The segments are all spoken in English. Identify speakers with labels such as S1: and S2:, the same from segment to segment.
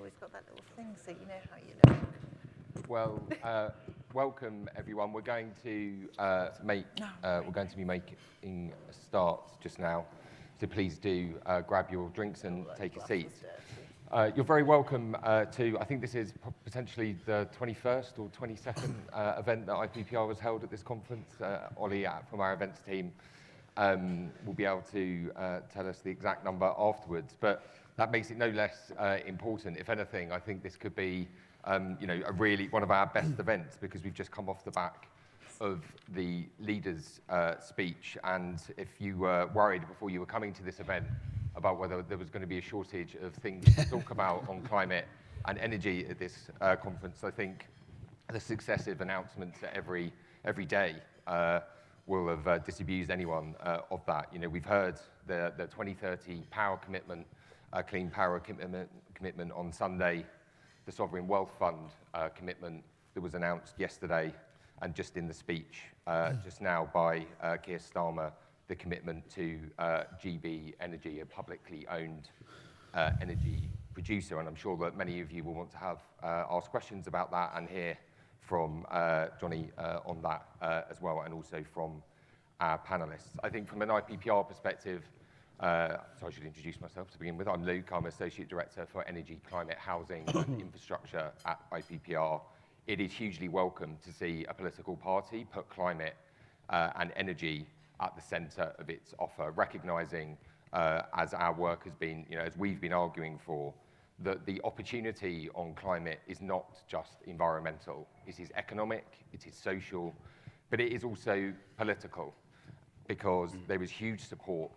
S1: always got that little thing so you know how you look.
S2: Well, welcome everyone. We're going to be making a start just now. So please do grab your drinks and take a seat. You're very welcome to, I think this is potentially the 21st or 22nd event that IPPR has held at this conference. Ollie from our events team will be able to tell us the exact number afterwards, but that makes it no less important. If anything, I think this could be one of our best events, because we've just come off the back of the leader's speech, and if you were worried before you were coming to this event about whether there was going to be a shortage of things to talk about on climate and energy at this conference, I think the successive announcements every day will have disabused anyone of that. You know, we've heard the 2030 power commitment, clean power commitment on Sunday, the Sovereign Wealth Fund commitment that was announced yesterday, and just in the speech just now by Keir Starmer, the commitment to GB Energy, a publicly owned energy producer. And I'm sure that many of you will want to ask questions about that and hear from Johnny on that as well, and also from our panelists. I think from an IPPR perspective, so I should introduce myself to begin with. I'm Luke. I'm Associate Director for Energy, Climate, Housing and Infrastructure at IPPR. It is hugely welcome to see a political party put climate and energy at the centre of its offer, recognising, as our work has been, as we've been arguing for, that the opportunity on climate is not just environmental. It is economic, it is social, but it is also political, because there is huge support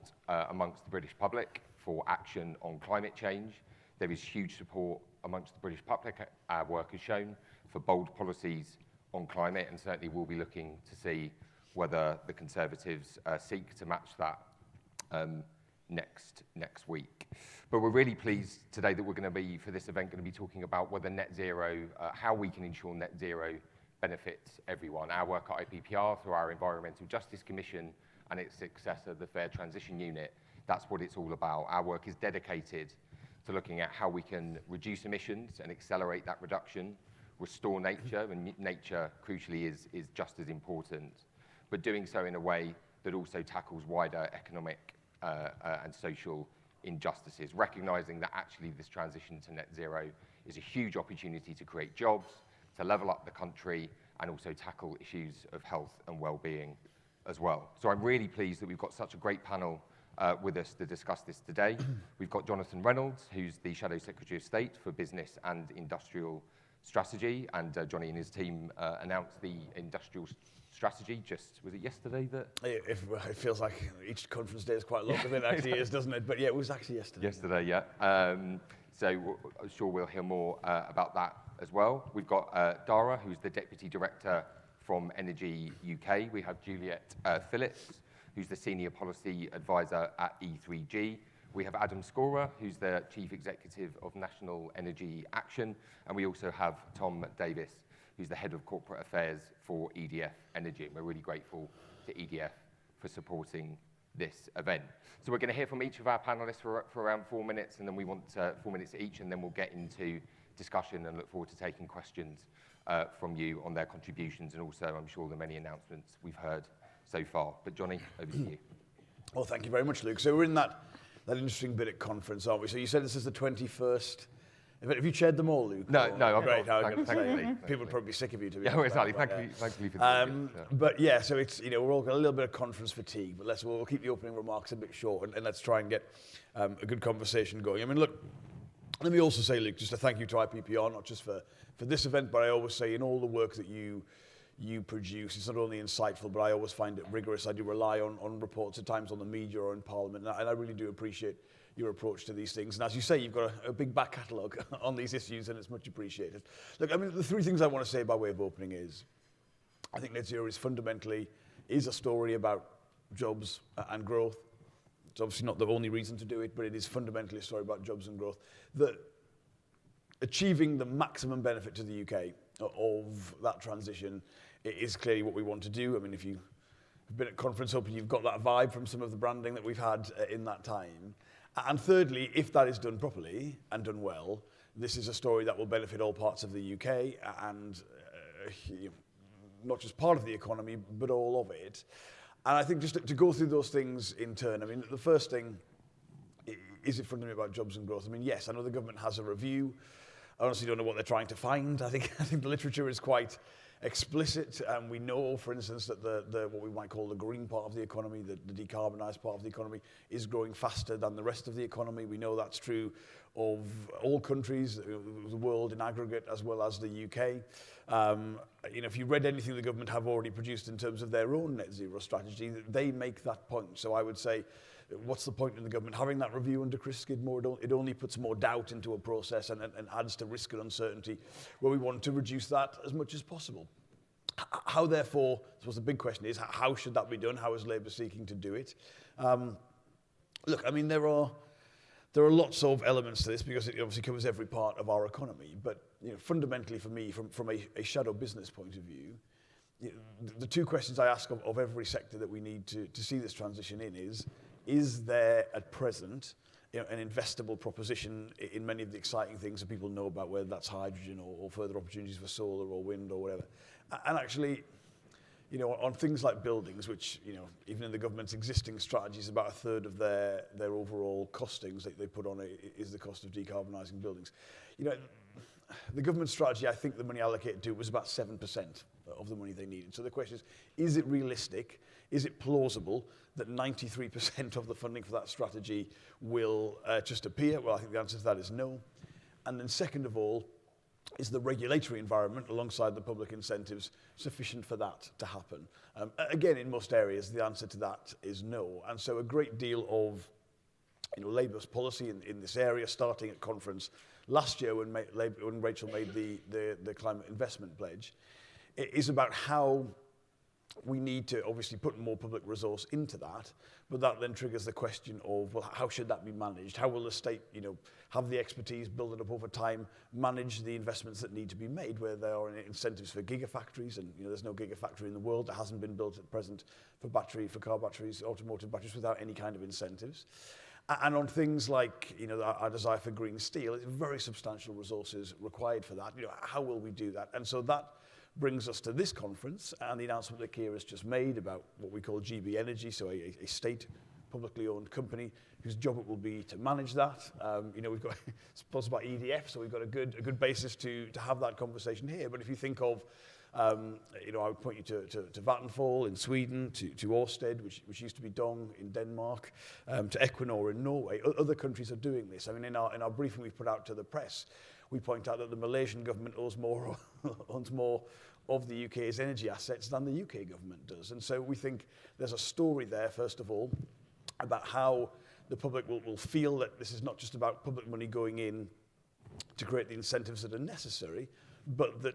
S2: amongst the British public for action on climate change. There is huge support amongst the British public, our work has shown, for bold policies on climate, and certainly we'll be looking to see whether the Conservatives seek to match that next week. But we're really pleased today that we're going to be, for this event, going to be talking about whether net zero, how we can ensure net zero benefits everyone. Our work at IPPR, through our Environmental Justice Commission and its successor, the Fair Transition Unit, that's what it's all about. Our work is dedicated to looking at how we can reduce emissions and accelerate that reduction, restore nature, and nature, crucially, is just as important, but doing so in a way that also tackles wider economic and social injustices, recognising that actually this transition to net zero is a huge opportunity to create jobs, to level up the country, and also tackle issues of health and well-being as well. So I'm really pleased that we've got such a great panel with us to discuss this today. We've got Jonathan Reynolds, who's the Shadow Secretary of State for Business and Industrial Strategy, and Johnny and his team announced the industrial strategy was it yesterday that?
S3: It feels like each conference day is quite long, it actually is, doesn't it? But yeah, it was actually yesterday.
S2: Yesterday, yeah. So I'm sure we'll hear more about that as well. We've got Dara, who's the Deputy Director from Energy UK. We have Juliet Phillips, who's the Senior Policy Advisor at E3G. We have Adam Scorer, who's the Chief Executive of National Energy Action. And we also have Tom Davis, who's the Head of Corporate Affairs for EDF Energy. And we're really grateful to EDF for supporting this event. So we're going to hear from each of our panelists for around 4 minutes, and then we want 4 minutes each, and then we'll get into discussion and look forward to taking questions from you on their contributions, and also, I'm sure, the many announcements we've heard so far. But Johnny, over to you.
S3: Well, thank you very much, Luke. So we're in that interesting bit at conference, aren't we? So you said this is the 21st. Have you chaired them all, Luke?
S2: No,
S3: I've
S2: great.
S3: People would probably be sick of you, to be
S2: honest. Yeah, exactly. Thank you for this.
S3: But yeah, so it's, we're all got a little bit of conference fatigue, but we'll keep the opening remarks a bit short, and let's try and get a good conversation going. I mean, look, let me also say, Luke, just a thank you to IPPR, not just for this event, but I always say in all the work that you produce, it's not only insightful, but I always find it rigorous. I do rely on reports at times on the media or in Parliament, and I really do appreciate your approach to these things. And as you say, you've got a big back catalogue on these issues, and it's much appreciated. Look, I mean, the three things I want to say by way of opening is, I think net zero is fundamentally a story about jobs and growth. It's obviously not the only reason to do it, but it is fundamentally a story about jobs and growth. That achieving the maximum benefit to the UK of that transition is clearly what we want to do. I mean, if you've been at conference, hopefully you've got that vibe from some of the branding that we've had in that time. And thirdly, if that is done properly and done well, this is a story that will benefit all parts of the UK and not just part of the economy, but all of it. And I think just to go through those things in turn, I mean, the first thing, is it fundamentally about jobs and growth? I mean, yes, I know the government has a review. I honestly don't know what they're trying to find. I think the literature is quite explicit, and we know, for instance, that the what we might call the green part of the economy, the decarbonised part of the economy, is growing faster than the rest of the economy. We know that's true of all countries, the world in aggregate, as well as the UK. If you read anything the government have already produced in terms of their own net zero strategy, they make that point. So I would say, what's the point in the government having that review under Chris Skidmore? It only puts more doubt into a process and adds to risk and uncertainty, where we want to reduce that as much as possible. How, therefore, I suppose the big question is, how should that be done? How is Labour seeking to do it? Look, I mean, there are lots of elements to this, because it obviously covers every part of our economy. But fundamentally for me, from a shadow business point of view, the two questions I ask of every sector that we need to see this transition in is there at present an investable proposition in many of the exciting things that people know about, whether that's hydrogen or further opportunities for solar or wind or whatever. And actually, on things like buildings, which, even in the government's existing strategies, about a third of their overall costings that they put on it is the cost of decarbonising buildings. The government strategy, I think the money allocated to it was about 7% of the money they needed. So the question is it realistic? Is it plausible that 93% of the funding for that strategy will just appear? Well, I think the answer to that is no. And then second of all, is the regulatory environment alongside the public incentives sufficient for that to happen? Again, in most areas, the answer to that is no. And so a great deal of Labour's policy in this area, starting at conference last year when Rachel made the climate investment pledge, is about how we need to obviously put more public resource into that, but that then triggers the question of, well, how should that be managed? How will the state, have the expertise, build it up over time, manage the investments that need to be made, where there are incentives for gigafactories, and there's no gigafactory in the world that hasn't been built at present for car batteries, automotive batteries, without any kind of incentives. And on things like, our desire for green steel, it's very substantial resources required for that. How will we do that? And so that brings us to this conference and the announcement that Keir has just made about what we call GB Energy, so a state publicly owned company whose job it will be to manage that. We've got, it's sponsored by EDF, so we've got a good basis to have that conversation here. But if you think of, I would point you to Vattenfall in Sweden, to Ørsted, which used to be Dong in Denmark, to Equinor in Norway. Other countries are doing this. I mean, in our briefing we put out to the press, we point out that the Malaysian government owns more of the UK's energy assets than the UK government does. And so we think there's a story there, first of all, about how the public will feel that this is not just about public money going in to create the incentives that are necessary, but that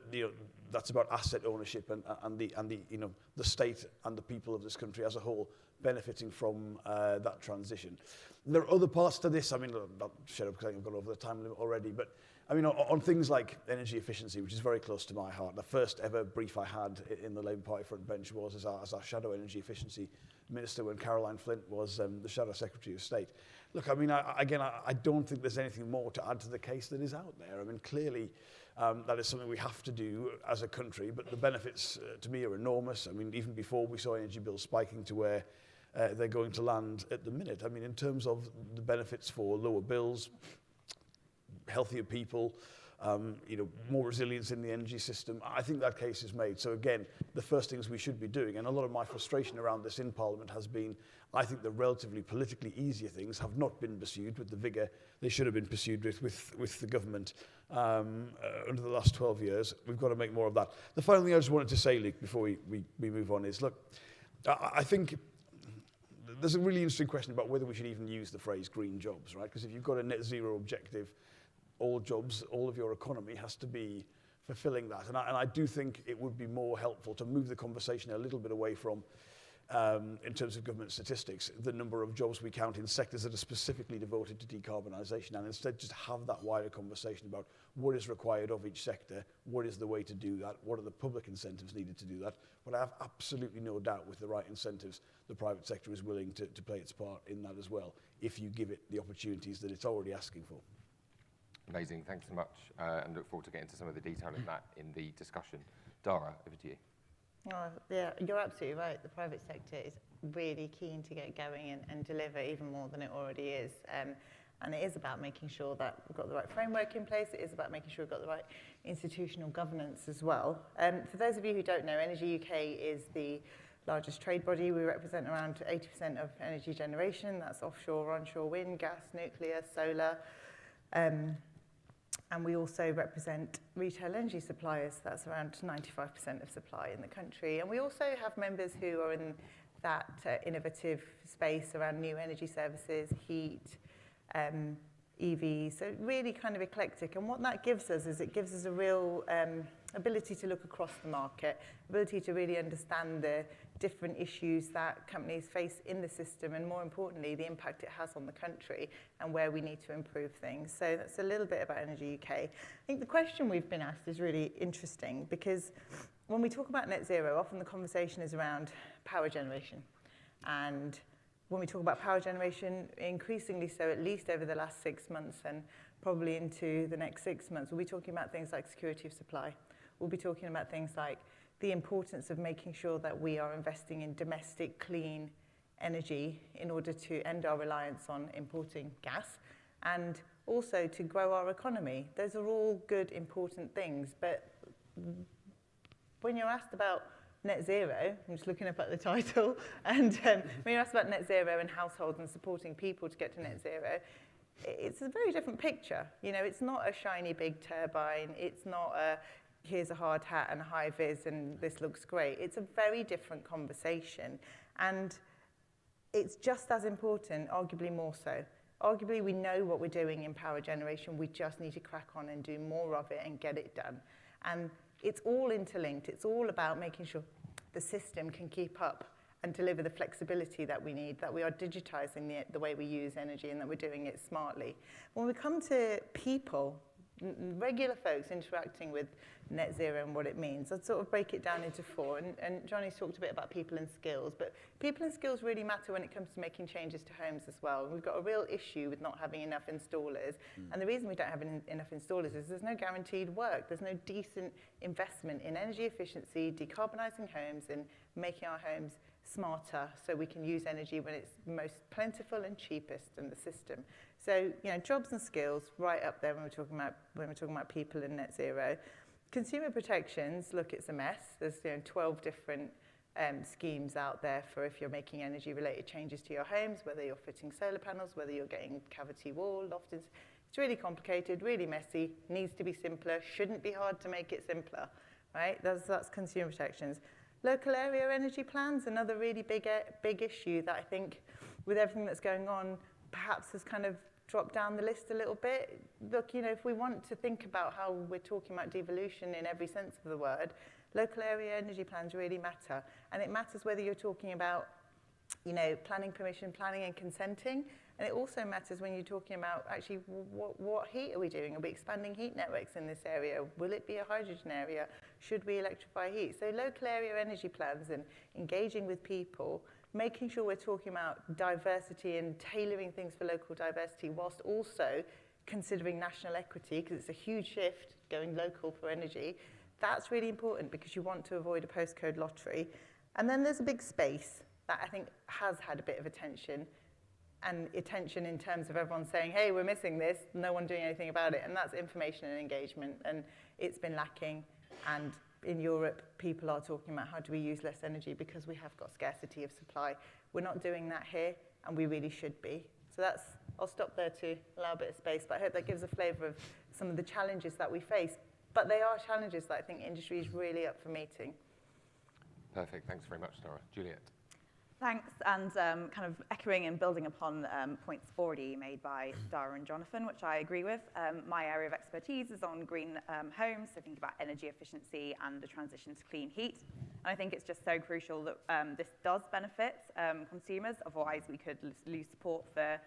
S3: that's about asset ownership and the state and the people of this country as a whole benefiting from that transition. There are other parts to this. I mean, I'll shut up because I think I've gone over the time limit already. But I mean, on things like energy efficiency, which is very close to my heart, the first ever brief I had in the Labour Party front bench was as our shadow energy efficiency minister when Caroline Flint was the shadow secretary of state. Look, I mean, I don't think there's anything more to add to the case that is out there. I mean, clearly, that is something we have to do as a country, but the benefits to me are enormous. I mean, even before we saw energy bills spiking to where they're going to land at the minute. I mean, in terms of the benefits for lower bills, healthier people, more resilience in the energy system, I think that case is made. So again, the first things we should be doing, and a lot of my frustration around this in Parliament has been, I think the relatively politically easier things have not been pursued with the vigour they should have been pursued with the government under the last 12 years. We've got to make more of that. The final thing I just wanted to say, Luke, before we move on is, look, I think there's a really interesting question about whether we should even use the phrase green jobs, right? Because if you've got a net zero objective, all jobs, all of your economy has to be fulfilling that. And I do think it would be more helpful to move the conversation a little bit away from, in terms of government statistics, the number of jobs we count in sectors that are specifically devoted to decarbonisation, and instead just have that wider conversation about what is required of each sector, what is the way to do that, what are the public incentives needed to do that. But I have absolutely no doubt with the right incentives, the private sector is willing to play its part in that as well, if you give it the opportunities that it's already asking for.
S2: Amazing, thanks so much, and look forward to getting into some of the detail in that in the discussion. Dara, over to you.
S1: Yeah, you're absolutely right. The private sector is really keen to get going and deliver even more than it already is. And it is about making sure that we've got the right framework in place. It is about making sure we've got the right institutional governance as well. For those of you who don't know, Energy UK is the largest trade body. We represent around 80% of energy generation. That's offshore, onshore wind, gas, nuclear, solar. And we also represent retail energy suppliers. That's around 95% of supply in the country. And we also have members who are in that innovative space around new energy services, heat, EVs, so really kind of eclectic. And what that gives us is it gives us a real ability to look across the market, ability to really understand the different issues that companies face in the system, and more importantly, the impact it has on the country and where we need to improve things. So that's a little bit about Energy UK. I think the question we've been asked is really interesting, because when we talk about net zero, often the conversation is around power generation. And when we talk about power generation, increasingly so, at least over the last 6 months and probably into the next 6 months, we'll be talking about things like security of supply. We'll be talking about things like the importance of making sure that we are investing in domestic clean energy in order to end our reliance on importing gas, and also to grow our economy. Those are all good, important things, but when you're asked about net zero, I'm just looking up at the title, and when you're asked about net zero and households and supporting people to get to net zero, it's a very different picture. You know, it's not a shiny big turbine, it's not a here's a hard hat and a high vis and this looks great. It's a very different conversation, and it's just as important, arguably more so. Arguably, we know what we're doing in power generation, we just need to crack on and do more of it and get it done. And it's all interlinked. It's all about making sure the system can keep up and deliver the flexibility that we need, that we are digitizing the way we use energy and that we're doing it smartly. When we come to people, regular folks interacting with net zero and what it means, I'd sort of break it down into 4. And Johnny's talked a bit about people and skills, but people and skills really matter when it comes to making changes to homes as well. We've got a real issue with not having enough installers. And the reason we don't have enough installers is there's no guaranteed work. There's no decent investment in energy efficiency, decarbonising homes, and making our homes smarter so we can use energy when it's most plentiful and cheapest in the system. So, you know, jobs and skills right up there when we're talking about people and net zero. Consumer protections, look, it's a mess. There's 12 different schemes out there for if you're making energy-related changes to your homes, whether you're fitting solar panels, whether you're getting cavity wall, loft. It's really complicated, really messy, needs to be simpler, shouldn't be hard to make it simpler, right? That's consumer protections. Local area energy plans, another really big issue that I think with everything that's going on perhaps has kind of dropped down the list a little bit. Look, you know, if we want to think about how we're talking about devolution in every sense of the word, local area energy plans really matter. And it matters whether you're talking about, you know, planning permission, planning and consenting. And it also matters when you're talking about actually what heat are we doing? Are we expanding heat networks in this area? Will it be a hydrogen area? Should we electrify heat? So local area energy plans and engaging with people, making sure we're talking about diversity and tailoring things for local diversity whilst also considering national equity, because it's a huge shift going local for energy. That's really important because you want to avoid a postcode lottery. And then there's a big space that I think has had a bit of attention, and attention in terms of everyone saying, hey, we're missing this, no one doing anything about it, and that's information and engagement, and it's been lacking. And in Europe, people are talking about how do we use less energy because we have got scarcity of supply. We're not doing that here, and we really should be. So I'll stop there to allow a bit of space, but I hope that gives a flavour of some of the challenges that we face. But they are challenges that I think industry is really up for meeting.
S2: Perfect, thanks very much, Dara. Juliet.
S4: Thanks, and kind of echoing and building upon points already made by Dara and Jonathan, which I agree with. My area of expertise is on green homes, so think about energy efficiency and the transition to clean heat. And I think it's just so crucial that this does benefit consumers, otherwise we could lose support for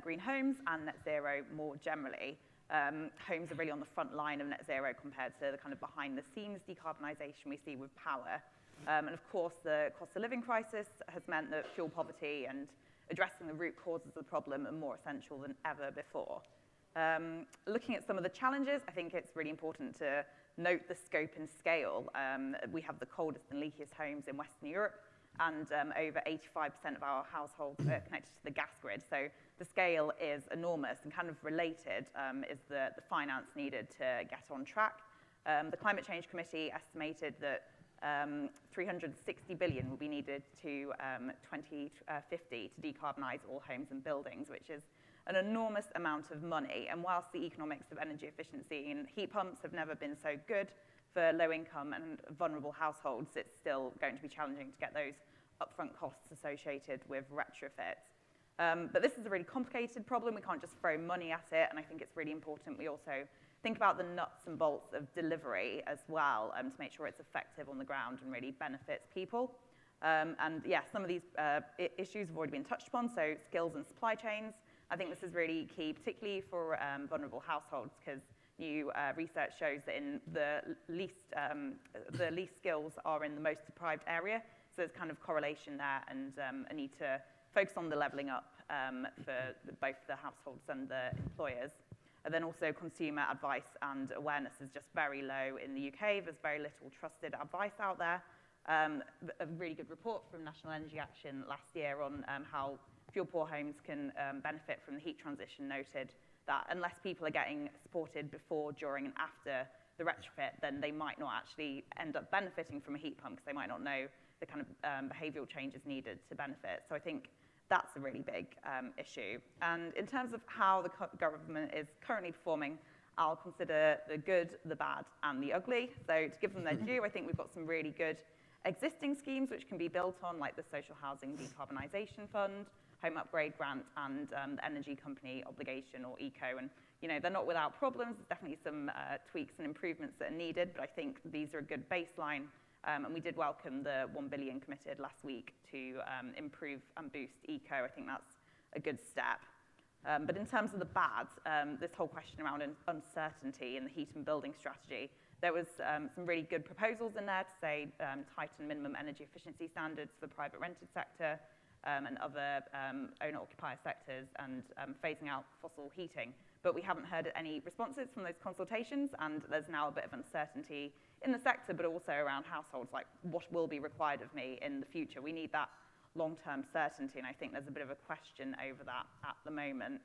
S4: green homes and net zero more generally. Homes are really on the front line of net zero compared to the kind of behind the scenes decarbonisation we see with power. And of course, the cost of living crisis has meant that fuel poverty and addressing the root causes of the problem are more essential than ever before. Looking at some of the challenges, I think it's really important to note the scope and scale. We have the coldest and leakiest homes in Western Europe, and over 85% of our households are connected to the gas grid. So the scale is enormous, and kind of related is the finance needed to get on track. The Climate Change Committee estimated that 360 billion will be needed to 2050 to decarbonise all homes and buildings, which is an enormous amount of money. And whilst the economics of energy efficiency and heat pumps have never been so good for low-income and vulnerable households, it's still going to be challenging to get those upfront costs associated with retrofits. But this is a really complicated problem. We can't just throw money at it, and I think it's really important we also think about the nuts and bolts of delivery as well, to make sure it's effective on the ground and really benefits people. And yeah, some of these issues have already been touched upon, so skills and supply chains. I think this is really key, particularly for vulnerable households, because new research shows that in the least skills are in the most deprived area. So there's kind of correlation there, and a need to focus on the levelling up for both the households and the employers. And then also consumer advice and awareness is just very low in the UK. There's very little trusted advice out there. A really good report from National Energy Action last year on how fuel-poor homes can benefit from the heat transition noted that unless people are getting supported before, during, and after the retrofit, then they might not actually end up benefiting from a heat pump because they might not know the kind of behavioural changes needed to benefit. So I think that's a really big issue. And in terms of how the government is currently performing, I'll consider the good, the bad, and the ugly. So to give them their due, I think we've got some really good existing schemes which can be built on, like the Social Housing Decarbonisation Fund, Home Upgrade Grant, and the Energy Company Obligation, or ECO. And you know, they're not without problems. There's definitely some tweaks and improvements that are needed, but I think these are a good baseline. And we did welcome the 1 billion committed last week to improve and boost eco. I think that's a good step. But in terms of the bad, this whole question around uncertainty in the heat and building strategy, there was some really good proposals in there to say tighten minimum energy efficiency standards for the private rented sector and other owner-occupier sectors, and phasing out fossil heating. But we haven't heard any responses from those consultations, and there's now a bit of uncertainty in the sector, but also around households, like what will be required of me in the future. We need that long-term certainty, and I think there's a bit of a question over that at the moment.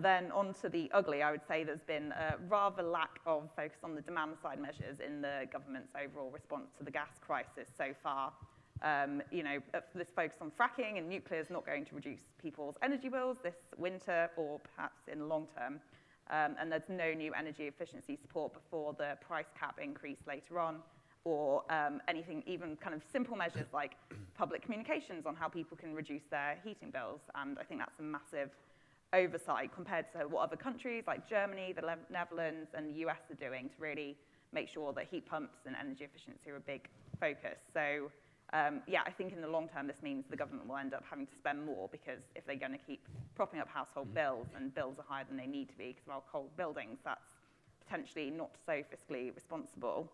S4: Then on to the ugly, I would say there's been a rather lack of focus on the demand-side measures in the government's overall response to the gas crisis so far. You know, this focus on fracking and nuclear is not going to reduce people's energy bills this winter or perhaps in the long term. And there's no new energy efficiency support before the price cap increase later on, or anything, even kind of simple measures like public communications on how people can reduce their heating bills. And I think that's a massive oversight compared to what other countries like Germany, the Netherlands, and the US are doing to really make sure that heat pumps and energy efficiency are a big focus. So yeah, I think in the long term, this means the government will end up having to spend more, because if they're going to keep propping up household bills, and bills are higher than they need to be because of our cold buildings, that's potentially not so fiscally responsible.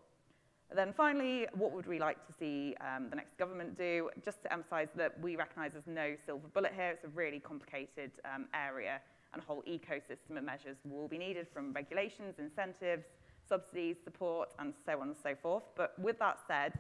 S4: And then finally, what would we like to see the next government do? Just to emphasise that we recognise there's no silver bullet here. It's a really complicated area, and a whole ecosystem of measures will be needed, from regulations, incentives, subsidies, support, and so on and so forth. But with that said,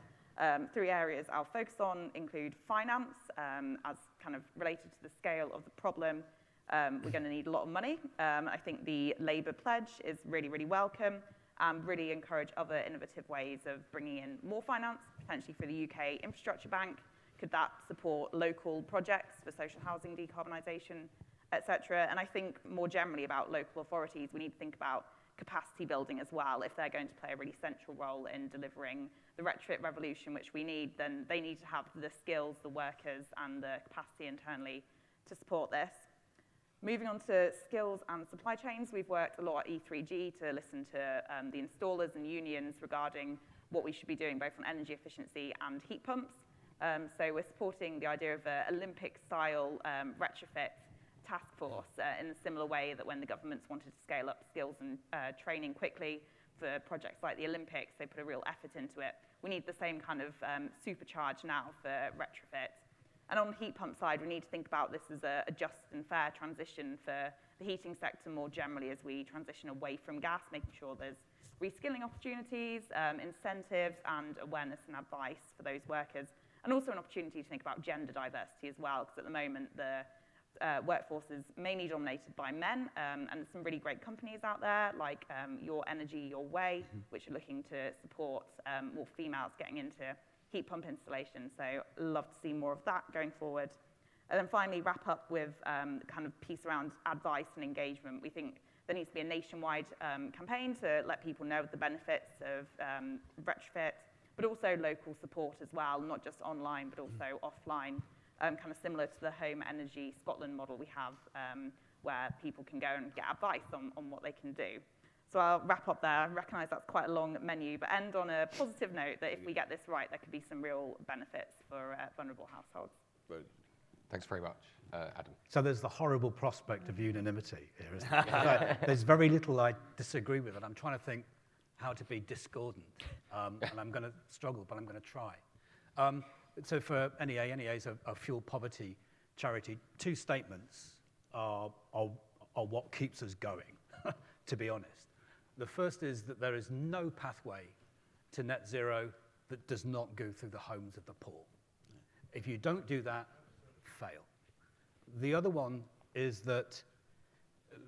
S4: 3 areas I'll focus on include finance, as kind of related to the scale of the problem. We're going to need a lot of money. I think the Labour pledge is really, really welcome, and really encourage other innovative ways of bringing in more finance, potentially for the UK Infrastructure Bank. Could that support local projects for social housing decarbonisation, etc.? And I think more generally about local authorities, we need to think about capacity building as well. If they're going to play a really central role in delivering the retrofit revolution, which we need, then they need to have the skills, the workers, and the capacity internally to support this. Moving on to skills and supply chains, we've worked a lot at E3G to listen to the installers and unions regarding what we should be doing both on energy efficiency and heat pumps. So we're supporting the idea of an Olympic-style retrofit task force in a similar way that when the governments wanted to scale up skills and training quickly for projects like the Olympics, they put a real effort into it. We need the same kind of supercharge now for retrofit. And on the heat pump side, we need to think about this as a just and fair transition for the heating sector more generally as we transition away from gas, making sure there's reskilling opportunities, incentives, and awareness and advice for those workers. And also an opportunity to think about gender diversity as well, because at the moment the workforce is mainly dominated by men, and there's some really great companies out there like Your Energy, Your Way, which are looking to support more females getting into heat pump installation. So love to see more of that going forward. And then finally wrap up with kind of piece around advice and engagement. We think there needs to be a nationwide campaign to let people know the benefits of retrofit, but also local support as well, not just online, but also offline, kind of similar to the Home Energy Scotland model we have, where people can go and get advice on what they can do. So I'll wrap up there. I recognise that's quite a long menu, but end on a positive note that if we get this right, there could be some real benefits for vulnerable households.
S3: Brilliant.
S2: Thanks very much, Adam.
S5: So there's the horrible prospect of unanimity here, isn't there? There's very little I disagree with, and I'm trying to think how to be discordant. And I'm going to struggle, but I'm going to try. So for NEA is a fuel poverty charity. Two statements are what keeps us going, to be honest. The first is that there is no pathway to net zero that does not go through the homes of the poor. If you don't do that, fail. The other one is that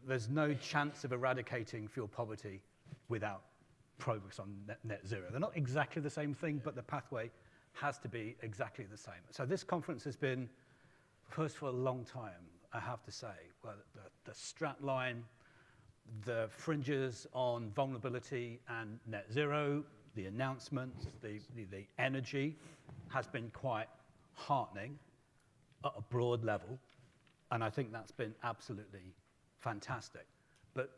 S5: there's no chance of eradicating fuel poverty without progress on net zero. They're not exactly the same thing, but the pathway has to be exactly the same. So this conference has been first for a long time, I have to say. Well, the strat line, the fringes on vulnerability and net zero, the announcements, the energy has been quite heartening at a broad level, and I think that's been absolutely fantastic. But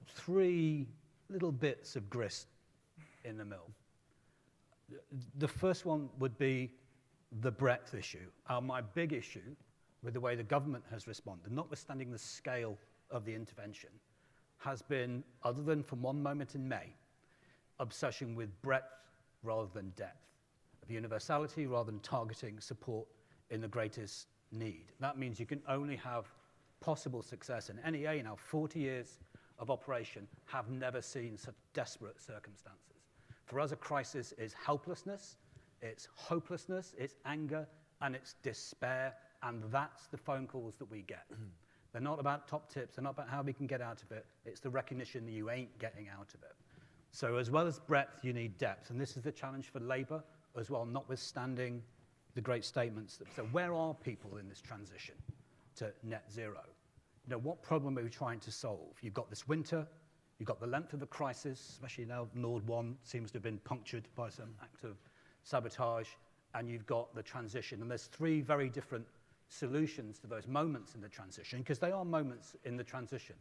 S5: three little bits of grist in the mill. The first one would be the breadth issue. My big issue with the way the government has responded, notwithstanding the scale of the intervention, has been, other than from one moment in May, obsession with breadth rather than depth, of universality rather than targeting support in the greatest need. That means you can only have possible success, and NEA in our 40 years of operation have never seen such desperate circumstances. For us, a crisis is helplessness, it's hopelessness, it's anger, and it's despair, and that's the phone calls that we get. They're not about top tips, they're not about how we can get out of it, it's the recognition that you ain't getting out of it. So as well as breadth, you need depth, and this is the challenge for Labour as well, notwithstanding the great statements. So where are people in this transition to net zero? You know, what problem are we trying to solve? You've got this winter, you've got the length of the crisis, especially now Nord 1 seems to have been punctured by some act of sabotage, and you've got the transition. And there's three very different solutions to those moments in the transition, because they are moments in the transition.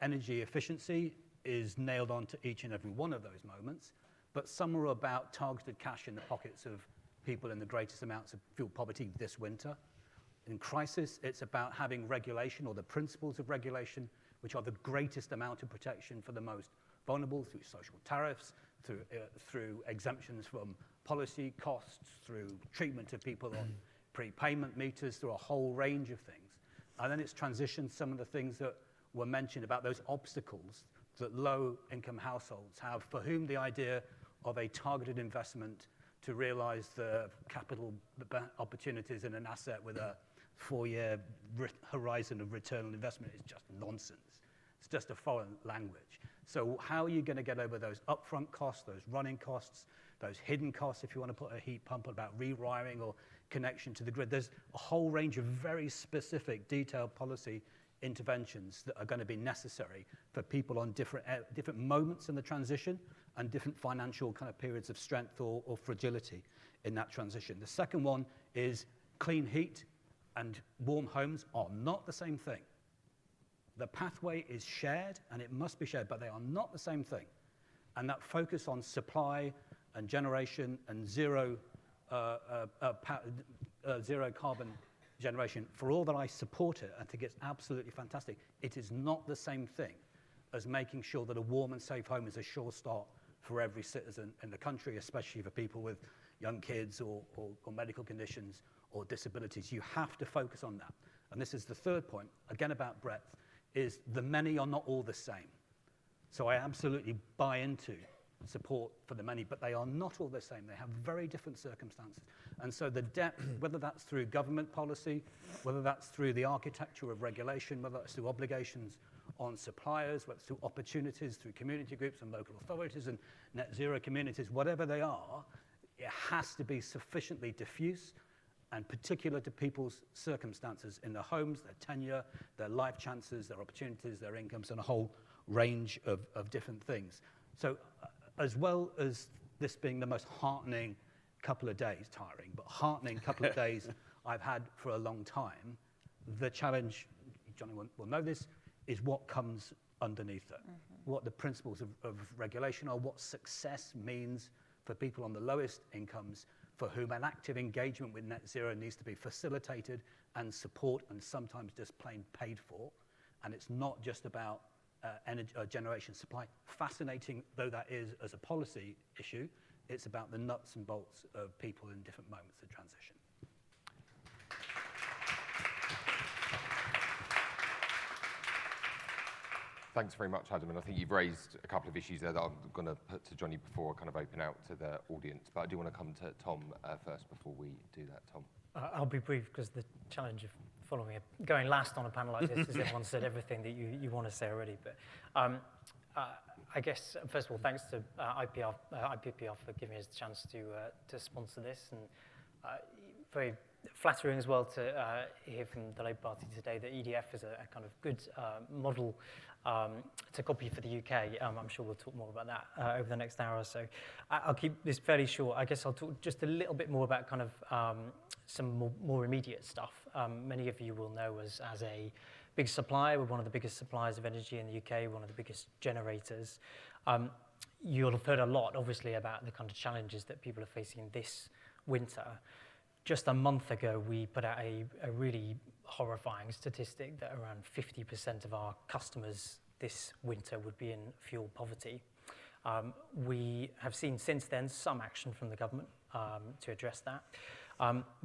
S5: Energy efficiency is nailed on to each and every one of those moments, but some are about targeted cash in the pockets of people in the greatest amounts of fuel poverty this winter. In crisis, it's about having regulation, or the principles of regulation, which are the greatest amount of protection for the most vulnerable, through social tariffs, through exemptions from policy costs, through treatment of people on prepayment meters, through a whole range of things. And then it's transitioned some of the things that were mentioned about those obstacles that low-income households have, for whom the idea of a targeted investment to realize the capital opportunities in an asset with a 4-year horizon of return on investment is just nonsense. It's just a foreign language. So how are you going to get over those upfront costs, those running costs, those hidden costs if you want to put a heat pump, about rewiring or connection to the grid? There's a whole range of very specific, detailed policy interventions that are going to be necessary for people on different moments in the transition and different financial kind of periods of strength or fragility in that transition. The second one is clean heat and warm homes are not the same thing. The pathway is shared, and it must be shared, but they are not the same thing. And that focus on supply and generation and zero carbon generation, for all that I support it, I think it's absolutely fantastic. It is not the same thing as making sure that a warm and safe home is a sure start for every citizen in the country, especially for people with young kids or medical conditions or disabilities. You have to focus on that. And this is the third point, again about breadth. is the many are not all the same. So I absolutely buy into support for the many, but they are not all the same. They have very different circumstances. And so the depth, whether that's through government policy, whether that's through the architecture of regulation, whether that's through obligations on suppliers, whether it's through opportunities, through community groups and local authorities and net zero communities, whatever they are, it has to be sufficiently diffuse and particular to people's circumstances in their homes, their tenure, their life chances, their opportunities, their incomes, and a whole range of different things. So as well as this being the most heartening couple of days, tiring, but heartening couple of days I've had for a long time, the challenge, Johnny will know this, is what comes underneath it. What the principles of regulation are, what success means for people on the lowest incomes, for whom an active engagement with net zero needs to be facilitated and support and sometimes just plain paid for. And it's not just about energy generation supply. Fascinating though that is as a policy issue, it's about the nuts and bolts of people in different moments of transition.
S2: Thanks very much, Adam, and I think you've raised a couple of issues there that I'm going to put to Johnny before I kind of open out to the audience, but I do want to come to Tom first before we do that. Tom.
S6: I'll be brief because the challenge of going last on a panel like this is everyone said everything that you want to say already. But I guess, first of all, thanks to IPPR for giving us the chance to sponsor this, and very flattering as well to hear from the Labour Party today that EDF is a kind of good model to copy for the UK. I'm sure we'll talk more about that over the next hour or so. I'll keep this fairly short. I guess I'll talk just a little bit more about kind of some more immediate stuff. Many of you will know us as a big supplier. We're one of the biggest suppliers of energy in the UK, one of the biggest generators. You'll have heard a lot, obviously, about the kind of challenges that people are facing this winter. Just a month ago, we put out a really horrifying statistic that around 50% of our customers this winter would be in fuel poverty. We have seen since then some action from the government to address that.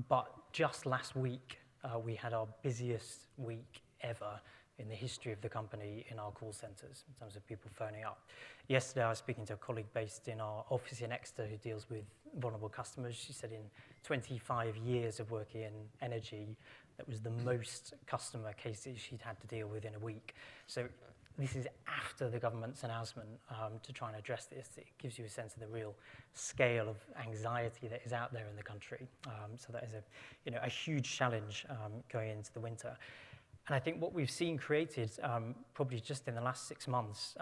S6: But just last week, we had our busiest week ever in the history of the company in our call centres, in terms of people phoning up. Yesterday, I was speaking to a colleague based in our office in Exeter who deals with vulnerable customers. She said in 25 years of working in energy, that was the most customer cases she'd had to deal with in a week. So this is after the government's announcement to try and address this. It gives you a sense of the real scale of anxiety that is out there in the country. So that is a huge challenge going into the winter. And I think what we've seen created, probably just in the last 6 months,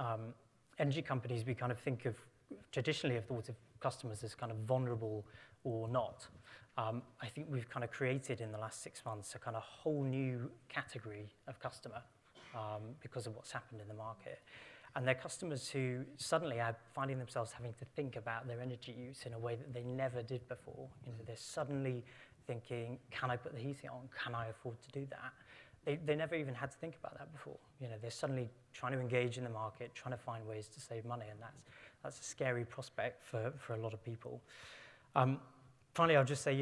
S6: energy companies, we kind of traditionally have thought of customers as kind of vulnerable or not. I think we've kind of created in the last 6 months a kind of whole new category of customer because of what's happened in the market. And they're customers who suddenly are finding themselves having to think about their energy use in a way that they never did before. They're suddenly thinking, can I put the heating on? Can I afford to do that? They never even had to think about that before. They're suddenly trying to engage in the market, trying to find ways to save money, and that's a scary prospect for a lot of people. Finally, I'll just say,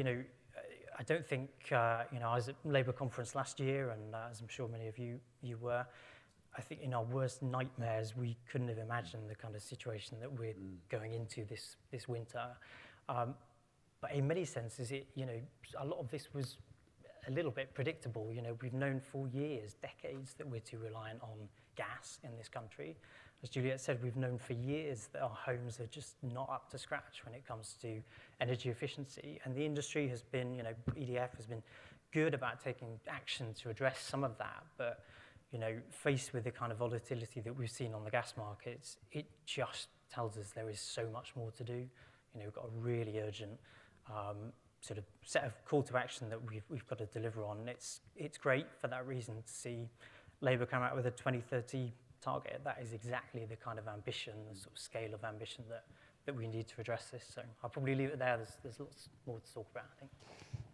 S6: I don't think, I was at Labour conference last year, and as I'm sure many of you were, I think in our worst nightmares, we couldn't have imagined the kind of situation that we're going into this winter. But in many senses, a lot of this was a little bit predictable. We've known for years, decades, that we're too reliant on gas in this country. As Juliet said, we've known for years that our homes are just not up to scratch when it comes to energy efficiency. And the industry has been, EDF has been good about taking action to address some of that. But, faced with the kind of volatility that we've seen on the gas markets, it just tells us there is so much more to do. We've got a really urgent sort of set of call to action that we've got to deliver on. It's great for that reason to see Labour come out with a 2030 target. That is exactly the kind of ambition, the sort of scale of ambition that we need to address this. So I'll probably leave it there. There's lots more to talk about, I think.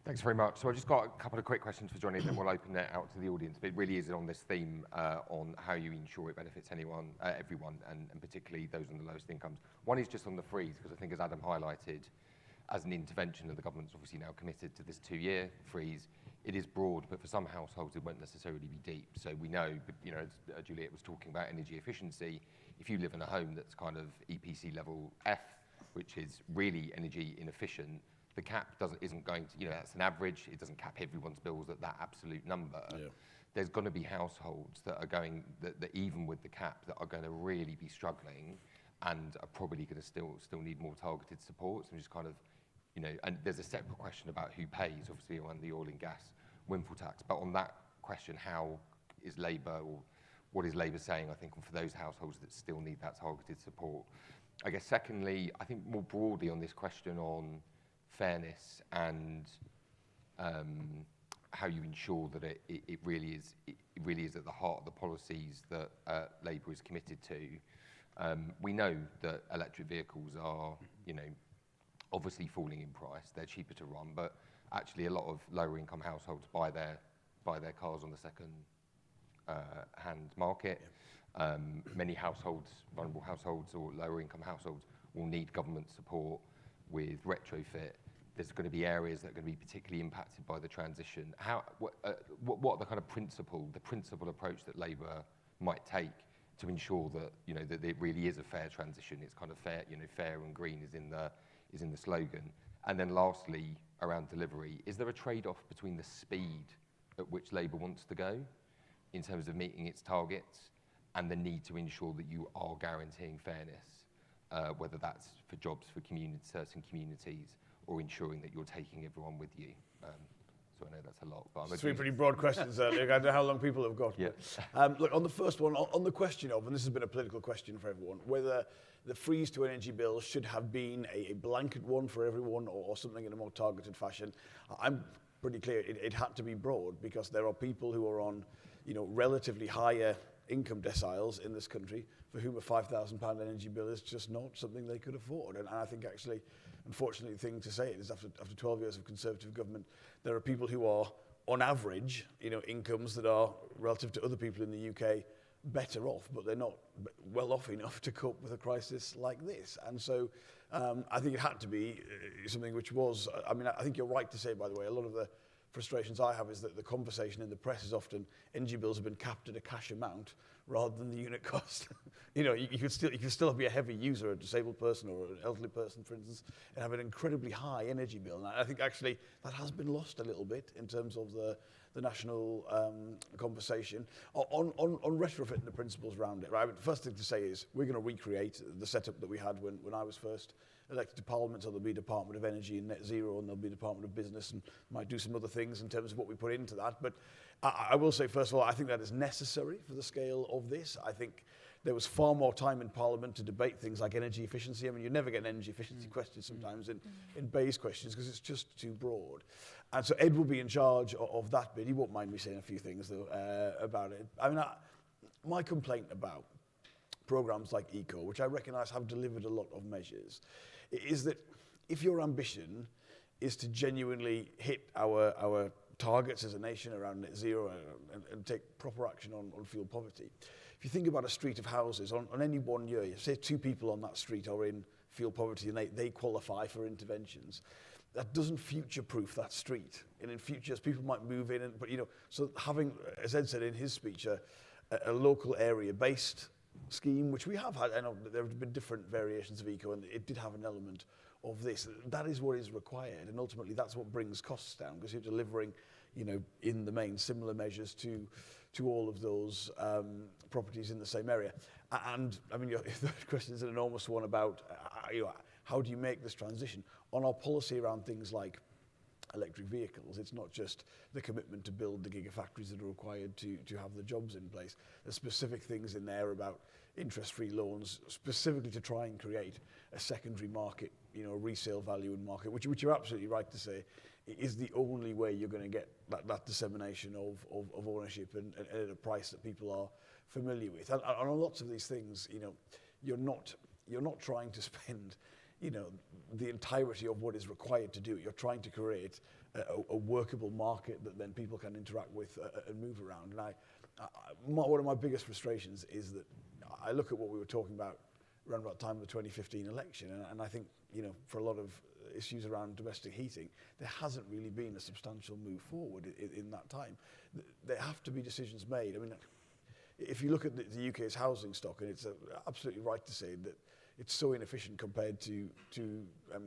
S2: Thanks very much. So I've just got a couple of quick questions for Johnny, then we'll open it out to the audience. But it really is on this theme on how you ensure it benefits everyone, and particularly those on the lowest incomes. One is just on the freeze, because I think as Adam highlighted, as an intervention, that the government's obviously now committed to this 2-year freeze. it is broad, but for some households it won't necessarily be deep. So we know, you know, as Juliet was talking about energy efficiency, if you live in a home that's kind of EPC level F, which is really energy inefficient, the cap isn't going to, you know, that's an average, it doesn't cap everyone's bills at that absolute number. Yeah. There's going to be households that are going, that even with the cap, that are going to really be struggling and are probably going to still need more targeted support. So just kind of, you know, and there's a separate question about who pays, obviously, around the oil and gas windfall tax. But on that question, how is Labour, or what is Labour saying, I think, for those households that still need that targeted support? I guess secondly, I think more broadly on this question on fairness and how you ensure that it really is at the heart of the policies that Labour is committed to. We know that electric vehicles are, you know, obviously falling in price. They're cheaper to run, but actually a lot of lower income households buy their cars on the second hand market. Many households, vulnerable households or lower income households, will need government support with retrofit. There's going to be areas that are going to be particularly impacted by the transition. What are the kind of principle approach that Labour might take to ensure that, you know, that it really is a fair transition? It's kind of fair, you know, fair and green is in the slogan. And then lastly, around delivery, is there a trade-off between the speed at which Labour wants to go in terms of meeting its targets and the need to ensure that you are guaranteeing fairness, whether that's for jobs for certain communities, or ensuring that you're taking everyone with you? So I know that's a lot, but
S3: three pretty broad questions there, Luke. I don't know how long people have got.
S2: Yeah.
S3: But, look, on the first one, on the question of, and this has been a political question for everyone, whether the freeze to energy bills should have been a blanket one for everyone or something in a more targeted fashion, I'm pretty clear it had to be broad, because there are people who are on, you know, relatively higher income deciles in this country for whom a £5,000 energy bill is just not something they could afford. And I think actually, unfortunately, the thing to say is after 12 years of Conservative government, there are people who are, on average, you know, incomes that are, relative to other people in the UK, better off, but they're not well off enough to cope with a crisis like this. And so I think it had to be something which was, I mean, I think you're right to say, by the way, a lot of the frustrations I have is that the conversation in the press is often energy bills have been capped at a cash amount rather than the unit cost. You know, you can still be a heavy user, a disabled person or an elderly person, for instance, and have an incredibly high energy bill. And I think actually that has been lost a little bit in terms of the national conversation on retrofit and the principles around it. Right? The first thing to say is we're going to recreate the setup that we had when I was first elected to Parliament. So there'll be Department of Energy and Net Zero, and there'll be Department of Business, and might do some other things in terms of what we put into that. But I will say, first of all, I think that is necessary for the scale of this. I think there was far more time in Parliament to debate things like energy efficiency. I mean, you never get an energy efficiency question sometimes in Bayes questions because it's just too broad. And so Ed will be in charge of that bit. He won't mind me saying a few things, though, about it. I mean, my complaint about programs like ECO, which I recognise have delivered a lot of measures, is that if your ambition is to genuinely hit our targets as a nation around net zero and take proper action on fuel poverty, if you think about a street of houses, on any one year, you say 2 people on that street are in fuel poverty and they qualify for interventions, that doesn't future-proof that street. And in futures, people might move in, but, you know, so having, as Ed said in his speech, a local area-based scheme, which we have had. I know there have been different variations of ECO, and it did have an element of this. That is what is required, and ultimately that's what brings costs down, because you're delivering, you know, in the main, similar measures to all of those properties in the same area. And I mean, the question is an enormous one about you know, how do you make this transition? On our policy around things like electric vehicles, it's not just the commitment to build the gigafactories that are required to have the jobs in place. There's specific things in there about interest-free loans, specifically to try and create a secondary market, you know, resale value and market, which you're absolutely right to say is the only way you're going to get that dissemination of ownership and at a price that people are familiar with. And on lots of these things, you know, you're not trying to spend, you know, the entirety of what is required to do it. You're trying to create a workable market that then people can interact with and move around. And one of my biggest frustrations is that I look at what we were talking about around about the time of the 2015 election. And I think, you know, for a lot of issues around domestic heating, there hasn't really been a substantial move forward in that time. There have to be decisions made. I mean, if you look at the UK's housing stock, and it's absolutely right to say that it's so inefficient compared to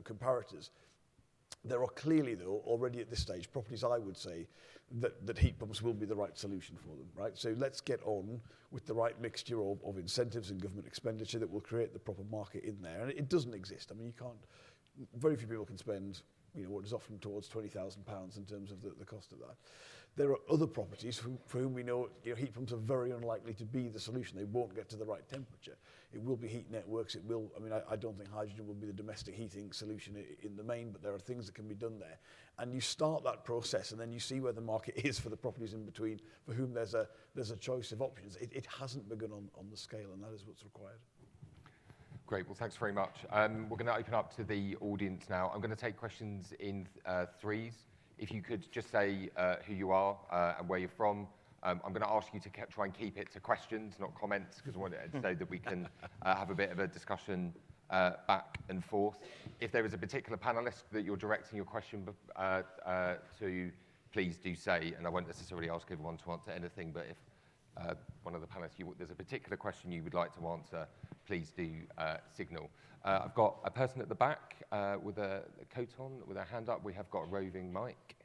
S3: comparators, there are clearly, though, already at this stage, properties, I would say, that heat pumps will be the right solution for them, right? So let's get on with the right mixture of incentives and government expenditure that will create the proper market in there. And it doesn't exist. I mean, you can't, very few people can spend, you know, what is often towards £20,000 in terms of the cost of that. There are other properties for whom we know, you know, heat pumps are very unlikely to be the solution. They won't get to the right temperature. It will be heat networks. It will, I mean, I don't think hydrogen will be the domestic heating solution in the main, but there are things that can be done there. And you start that process, and then you see where the market is for the properties in between, for whom there's a choice of options. It hasn't begun on the scale, and that is what's required.
S2: Great, well, thanks very much. We're going to open up to the audience now. I'm going to take questions in threes. If you could just say who you are and where you're from. I'm going to ask you to try and keep it to questions, not comments, because I want it so that we can have a bit of a discussion back and forth. If there is a particular panelist that you're directing your question to, please do say, and I won't necessarily ask everyone to answer anything, but if one of the panelists, there's a particular question you would like to answer, please do signal. I've got a person at the back with a coat on, with a hand up. We have got a roving mic.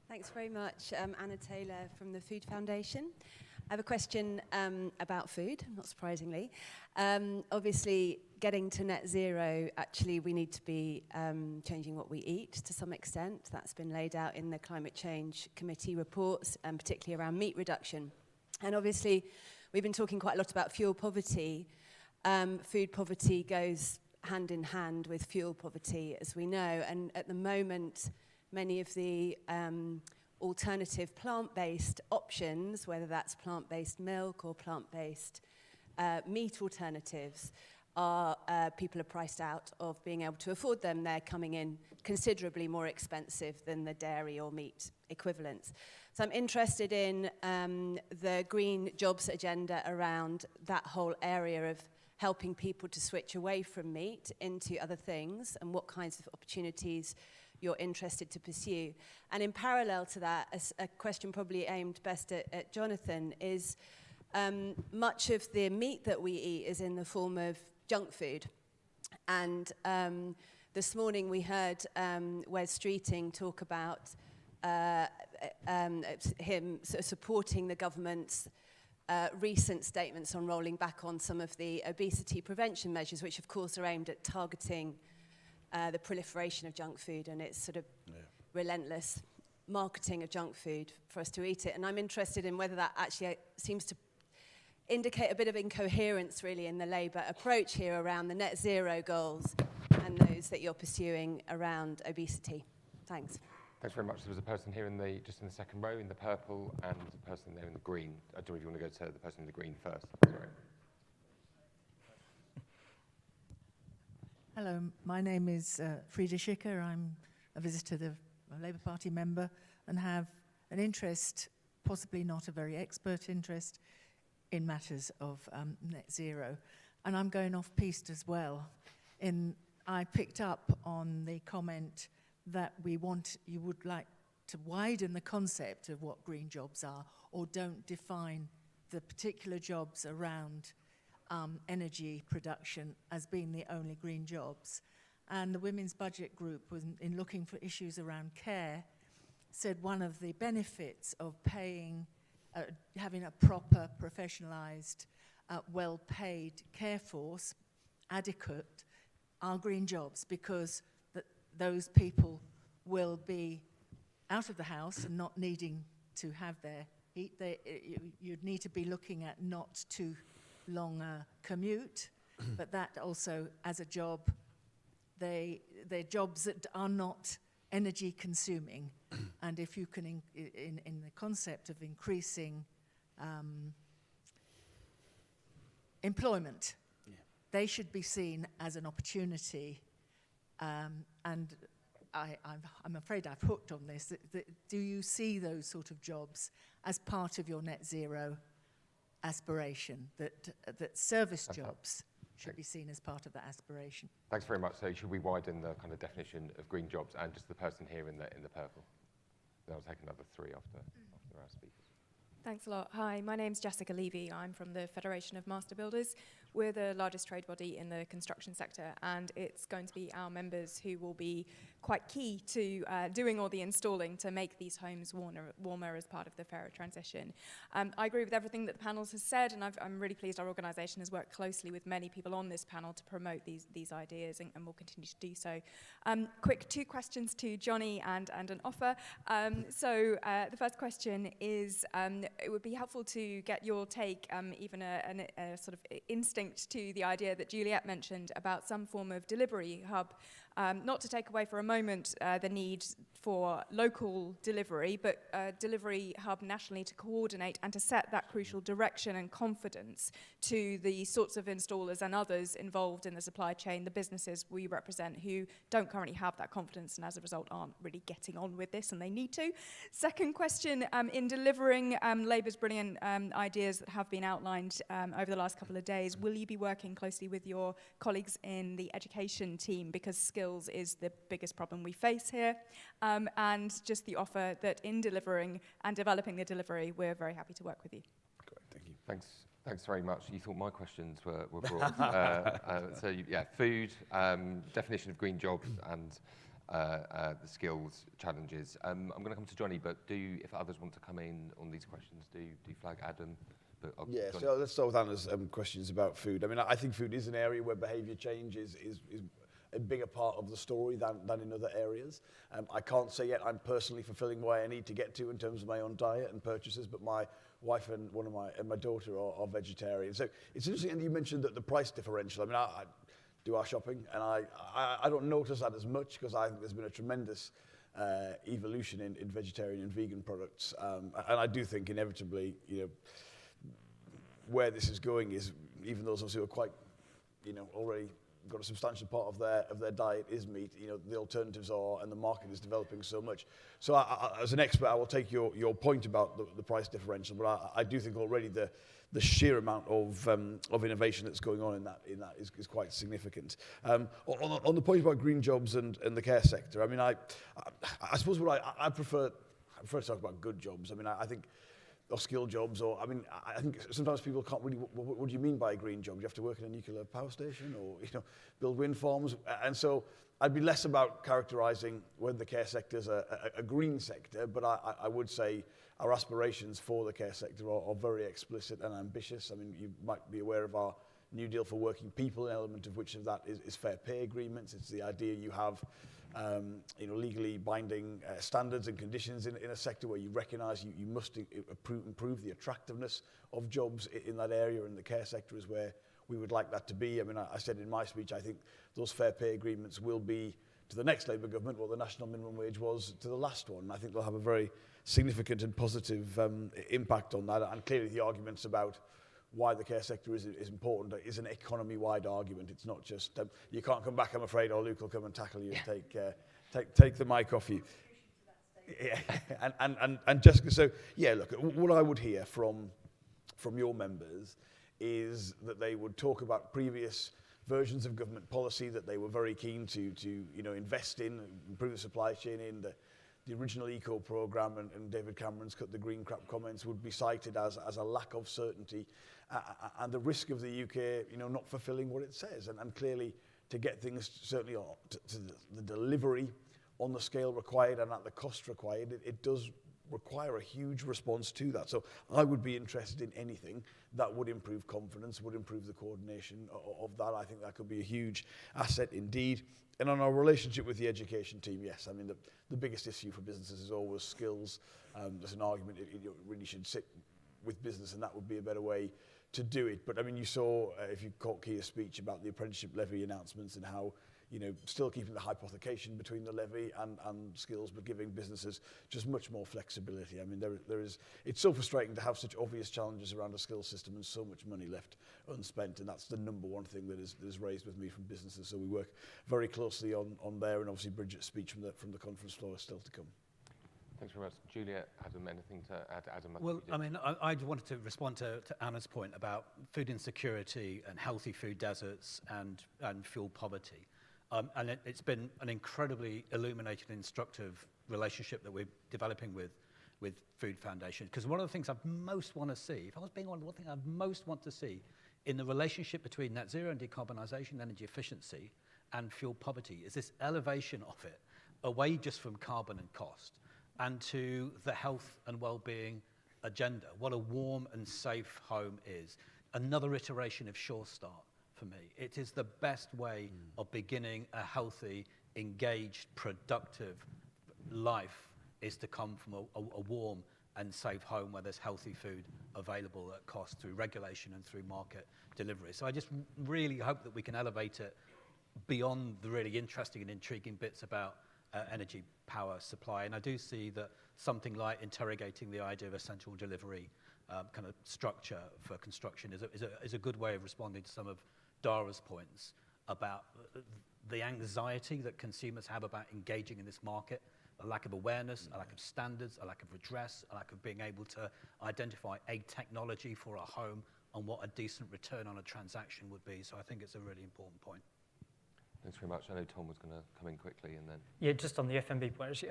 S7: Thanks very much. Anna Taylor from the Food Foundation. I have a question about food, not surprisingly. Obviously, getting to net zero, actually, we need to be changing what we eat to some extent. That's been laid out in the Climate Change Committee reports, and particularly around meat reduction. And obviously, we've been talking quite a lot about fuel poverty. Food poverty goes hand in hand with fuel poverty, as we know. And at the moment, many of the alternative plant-based options, whether that's plant-based milk or plant-based meat alternatives, people are priced out of being able to afford them. They're coming in considerably more expensive than the dairy or meat equivalents. So I'm interested in the green jobs agenda around that whole area of helping people to switch away from meat into other things, and what kinds of opportunities you're interested to pursue. And in parallel to that, a question probably aimed best at Jonathan is, much of the meat that we eat is in the form of junk food. And this morning we heard Wes Streeting talk about him supporting the government's recent statements on rolling back on some of the obesity prevention measures, which of course are aimed at targeting the proliferation of junk food and its sort of relentless marketing of junk food for us to eat it. And I'm interested in whether that actually seems to indicate a bit of incoherence really in the Labour approach here around the net zero goals and those that you're pursuing around obesity. Thanks.
S2: Thanks very much. There was a person here just in the second row in the purple, and a person there in the green. I don't know if you want to go to the person in the green first. Sorry.
S8: Hello, my name is Frida Schicker. I'm a visitor, a Labour Party member, and have an interest, possibly not a very expert interest, in matters of net zero. And I'm going off-piste as well. I picked up on the comment that you would like to widen the concept of what green jobs are, or don't define the particular jobs around energy production as being the only green jobs. And the Women's Budget Group, in looking for issues around care, said one of the benefits of having a proper, professionalised, well-paid care force, adequate, are green jobs, because those people will be out of the house and not needing to have their heat. You'd need to be looking at not too long commute, but that also as a job, they're jobs that are not energy consuming. And if you can, in the concept of increasing employment, they should be seen as an opportunity. And I'm afraid I've hooked on this. Do you see those sort of jobs as part of your net zero aspiration, that service jobs should be seen as part of that aspiration.
S2: Thanks very much. So should we widen the kind of definition of green jobs and just the person here in the purple? Then I'll take another 3 after our speakers.
S9: Thanks a lot. Hi, my name's Jessica Levy. I'm from the Federation of Master Builders. We're the largest trade body in the construction sector, and it's going to be our members who will be quite key to doing all the installing to make these homes warmer as part of the fairer transition. I agree with everything that the panel has said, and I'm really pleased our organisation has worked closely with many people on this panel to promote these ideas, and will continue to do so. Quick 2 questions to Johnny and an offer. The first question is, it would be helpful to get your take, even a sort of instinct to the idea that Juliet mentioned about some form of delivery hub, not to take away for a moment the need for local delivery, but a delivery hub nationally to coordinate and to set that crucial direction and confidence to the sorts of installers and others involved in the supply chain, the businesses we represent who don't currently have that confidence and as a result aren't really getting on with this, and they need to. Second question, in delivering Labour's brilliant ideas that have been outlined over the last couple of days, will you be working closely with your colleagues in the education team, because skills is the biggest problem we face here? And just the offer that in delivering and developing the delivery, we're very happy to work with you.
S3: Great, thank you.
S2: Thanks very much. You thought my questions were broad. Food, definition of green jobs, and the skills challenges. I'm going to come to Johnny, but if others want to come in on these questions, do flag Adam.
S3: Yeah, so let's start with Anna's questions about food. I mean, I think food is an area where behaviour change is a bigger part of the story than in other areas. I can't say yet I'm personally fulfilling where I need to get to in terms of my own diet and purchases, but my wife and my daughter are vegetarian. So it's interesting, and you mentioned that the price differential. I mean, I do our shopping, and I don't notice that as much, because I think there's been a tremendous evolution in vegetarian and vegan products, and I do think inevitably, where this is going is, even those of us who are quite, already got a substantial part of their diet is meat, the alternatives are, and the market is developing so much. So as an expert, I will take your point about the price differential, but I do think already the sheer amount of innovation that's going on in that is quite significant. On the point about green jobs and the care sector, I mean, I suppose I prefer to talk about good jobs. I mean, I think, or skill jobs, I think sometimes people can't really, what do you mean by a green job? Do you have to work in a nuclear power station, or build wind farms? And so I'd be less about characterising whether the care sector is a green sector, but I would say our aspirations for the care sector are very explicit and ambitious. I mean, you might be aware of our New Deal for Working People, an element of which of that is fair pay agreements. It's the idea you have legally binding standards and conditions in a sector where you recognise you must improve the attractiveness of jobs in that area, and the care sector is where we would like that to be. I mean, I said in my speech, I think those fair pay agreements will be, to the next Labour government, what the national minimum wage was to the last one. I think they'll have a very significant and positive impact on that, and clearly the arguments about why the care sector is important is an economy-wide argument. It's not just, you can't come back, I'm afraid, or Luke will come and tackle you and take the mic off you. Yeah. and Jessica, so yeah, look, what I would hear from your members is that they would talk about previous versions of government policy that they were very keen to invest in, improve the supply chain in. The original eco programme and David Cameron's cut the green crap comments would be cited as a lack of certainty and the risk of the UK not fulfilling what it says, and clearly to get things certainly to the delivery on the scale required and at the cost required, it does require a huge response to that. So I would be interested in anything that would improve confidence, would improve the coordination of that. I think that could be a huge asset indeed. And on our relationship with the education team, yes, I mean, the biggest issue for businesses is always skills. There's an argument it really should sit with business, and that would be a better way to do it. But I mean, you saw, if you caught Keir's speech about the apprenticeship levy announcements and how, still keeping the hypothecation between the levy and skills, but giving businesses just much more flexibility. I mean, it's so frustrating to have such obvious challenges around a skills system and so much money left unspent, and that's the number one thing that is raised with me from businesses. So we work very closely on there, and obviously Bridget's speech from the conference floor is still to come.
S2: Thanks very much. Julia, Adam, anything to add? Adam,
S5: Well, I mean, I wanted to respond to Anna's point about food insecurity and healthy food deserts and fuel poverty. And it's been an incredibly illuminating and instructive relationship that we're developing with Food Foundation. Because one of the things I most want to see, if I was being honest, one thing I most want to see in the relationship between net zero and decarbonisation, energy efficiency, and fuel poverty is this elevation of it away just from carbon and cost and to the health and well-being agenda, what a warm and safe home is. Another iteration of Sure Start for me. It is the best way of beginning a healthy, engaged, productive life is to come from a warm and safe home where there's healthy food available at cost through regulation and through market delivery. So I just really hope that we can elevate it beyond the really interesting and intriguing bits about energy power supply. And I do see that something like interrogating the idea of essential delivery kind of structure for construction is a good way of responding to some of Dara's points about the anxiety that consumers have about engaging in this market, a lack of awareness, a lack of standards, a lack of redress, a lack of being able to identify a technology for a home and what a decent return on a transaction would be. So I think it's a really important point.
S2: Thanks very much. I know Tom was going to come in quickly and then...
S6: Yeah, just on the FMB point, actually,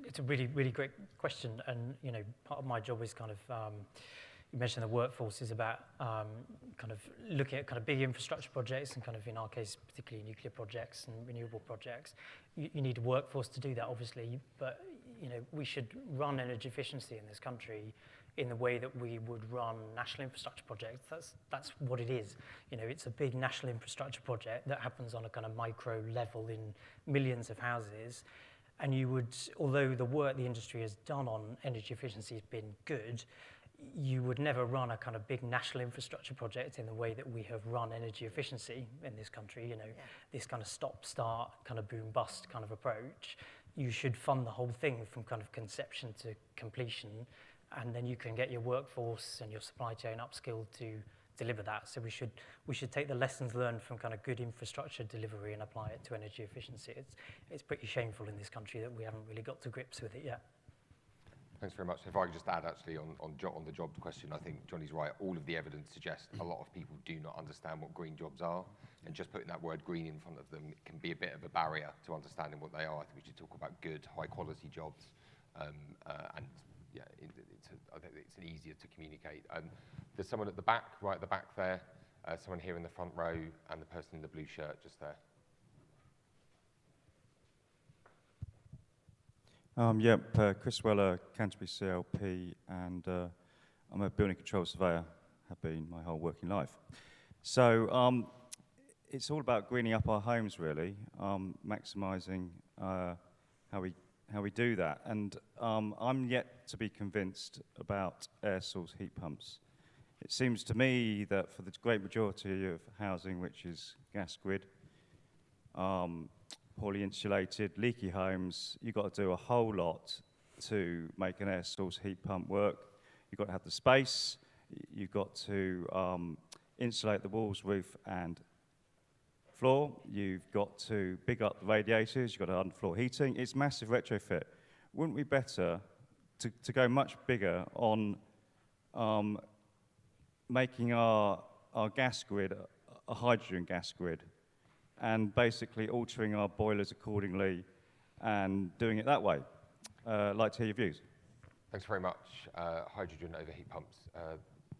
S6: it's a really, really great question. And, you know, part of my job is kind of, you mentioned the workforce is about kind of looking at kind of big infrastructure projects and kind of, in our case, particularly nuclear projects and renewable projects. You need a workforce to do that, obviously, but, you know, we should run energy efficiency in this country in the way that we would run national infrastructure projects. That's what it is. You know, it's a big national infrastructure project that happens on a kind of micro level in millions of houses. And you would, although the work the industry has done on energy efficiency has been good, you would never run a kind of big national infrastructure project in the way that we have run energy efficiency in this country, you know, this kind of stop-start, kind of boom-bust kind of approach. You should fund the whole thing from kind of conception to completion, and then you can get your workforce and your supply chain upskilled to deliver that. So we should take the lessons learned from kind of good infrastructure delivery and apply it to energy efficiency. It's pretty shameful in this country that we haven't really got to grips with it yet.
S2: Thanks very much. If I could just add, actually, on the job question, I think Johnny's right. All of the evidence suggests a lot of people do not understand what green jobs are, and just putting that word green in front of them can be a bit of a barrier to understanding what they are. I think we should talk about good, high-quality jobs, and yeah, I think it's easier to communicate. There's someone at the back, right at the back there, someone here in the front row, and the person in the blue shirt just there.
S10: Chris Weller, Canterbury CLP, and I'm a building control surveyor, have been my whole working life. So it's all about greening up our homes, really, maximising how we do that. And I'm yet to be convinced about air source heat pumps. It seems to me that for the great majority of housing, which is gas grid, poorly insulated, leaky homes, you've got to do a whole lot to make an air source heat pump work. You've got to have the space, you've got to insulate the walls, roof and floor, you've got to big up the radiators, you've got to underfloor heating. It's massive retrofit. Wouldn't we be better to go much bigger on making our gas grid a hydrogen gas grid, and basically altering our boilers accordingly and doing it that way? I'd like to hear your views.
S2: Thanks very much. Hydrogen over heat pumps.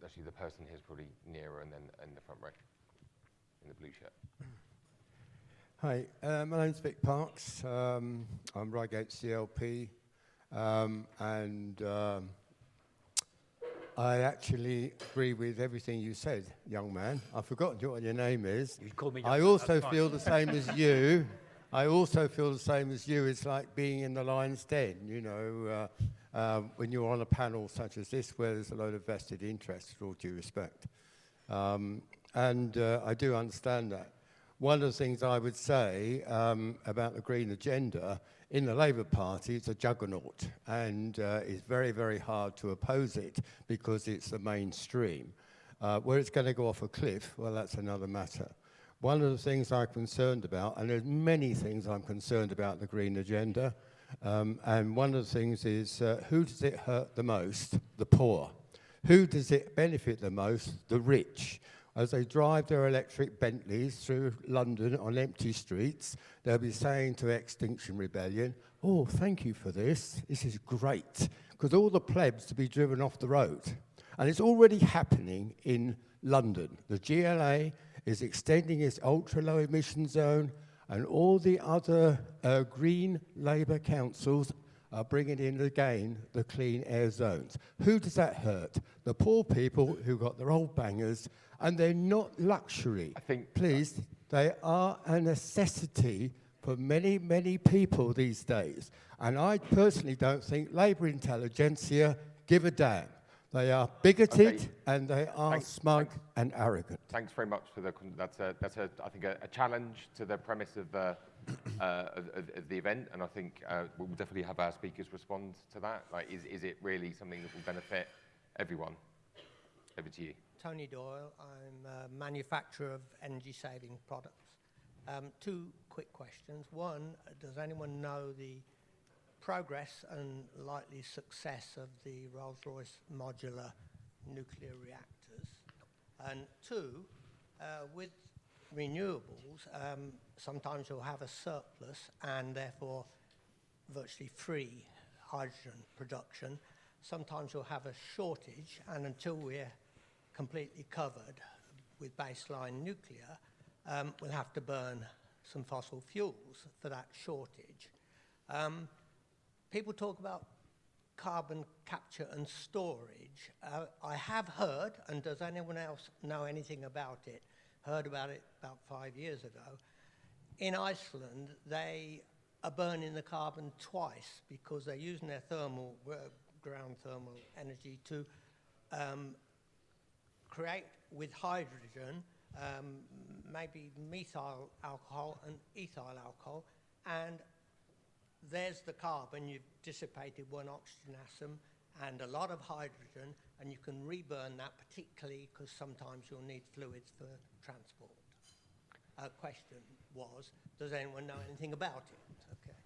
S2: Actually, the person here is probably nearer, and then in the front row, in the blue shirt.
S11: Hi, my name's Vic Parks. I'm Reigate CLP, and I actually agree with everything you said, young man. I've forgotten what your name is.
S5: You called me.
S11: I also feel the same as you. I also feel the same as you. It's like being in the lion's den, you know, when you're on a panel such as this where there's a load of vested interest, with all due respect. And I do understand that. One of the things I would say about the Green Agenda, in the Labour Party, it's a juggernaut, and it's very, very hard to oppose it because it's the mainstream. Where it's going to go off a cliff, well, that's another matter. One of the things I'm concerned about, and there's many things I'm concerned about the Green Agenda, And one of the things is, who does it hurt the most? The poor. Who does it benefit the most? The rich. As they drive their electric Bentleys through London on empty streets, they'll be saying to Extinction Rebellion, oh, thank you for this. This is great. Because all the plebs to be driven off the road. And it's already happening in London. The GLA is extending its ultra-low emission zone, and all the other green Labour councils are bringing in again the clean air zones. Who does that hurt? The poor people who got their old bangers, and they're not luxury.
S2: I think,
S11: please, they are a necessity for many, many people these days. And I personally don't think Labour intelligentsia give a damn. They are bigoted and they are smug and arrogant.
S2: Thanks very much for that's I think a challenge to the premise of the event, and I think we'll definitely have our speakers respond to that. Like, is it really something that will benefit everyone? Over to you.
S12: Tony Doyle. I'm a manufacturer of energy-saving products. Two quick questions. One, does anyone know the progress and likely success of the Rolls-Royce Modular nuclear reactors? And two, with renewables, sometimes you'll have a surplus and therefore virtually free hydrogen production. Sometimes you'll have a shortage, and until we're completely covered with baseline nuclear, we'll have to burn some fossil fuels for that shortage. People talk about carbon capture and storage. I have heard, and does anyone else know anything about it? Heard about it about 5 years ago. In Iceland, they are burning the carbon twice because they're using their thermal, ground thermal energy to create with hydrogen maybe methyl alcohol and ethyl alcohol, and there's the carbon. You've dissipated one oxygen atom and a lot of hydrogen, and you can reburn that, particularly because sometimes you'll need fluids for transport. Question was, does anyone know anything about it? Okay.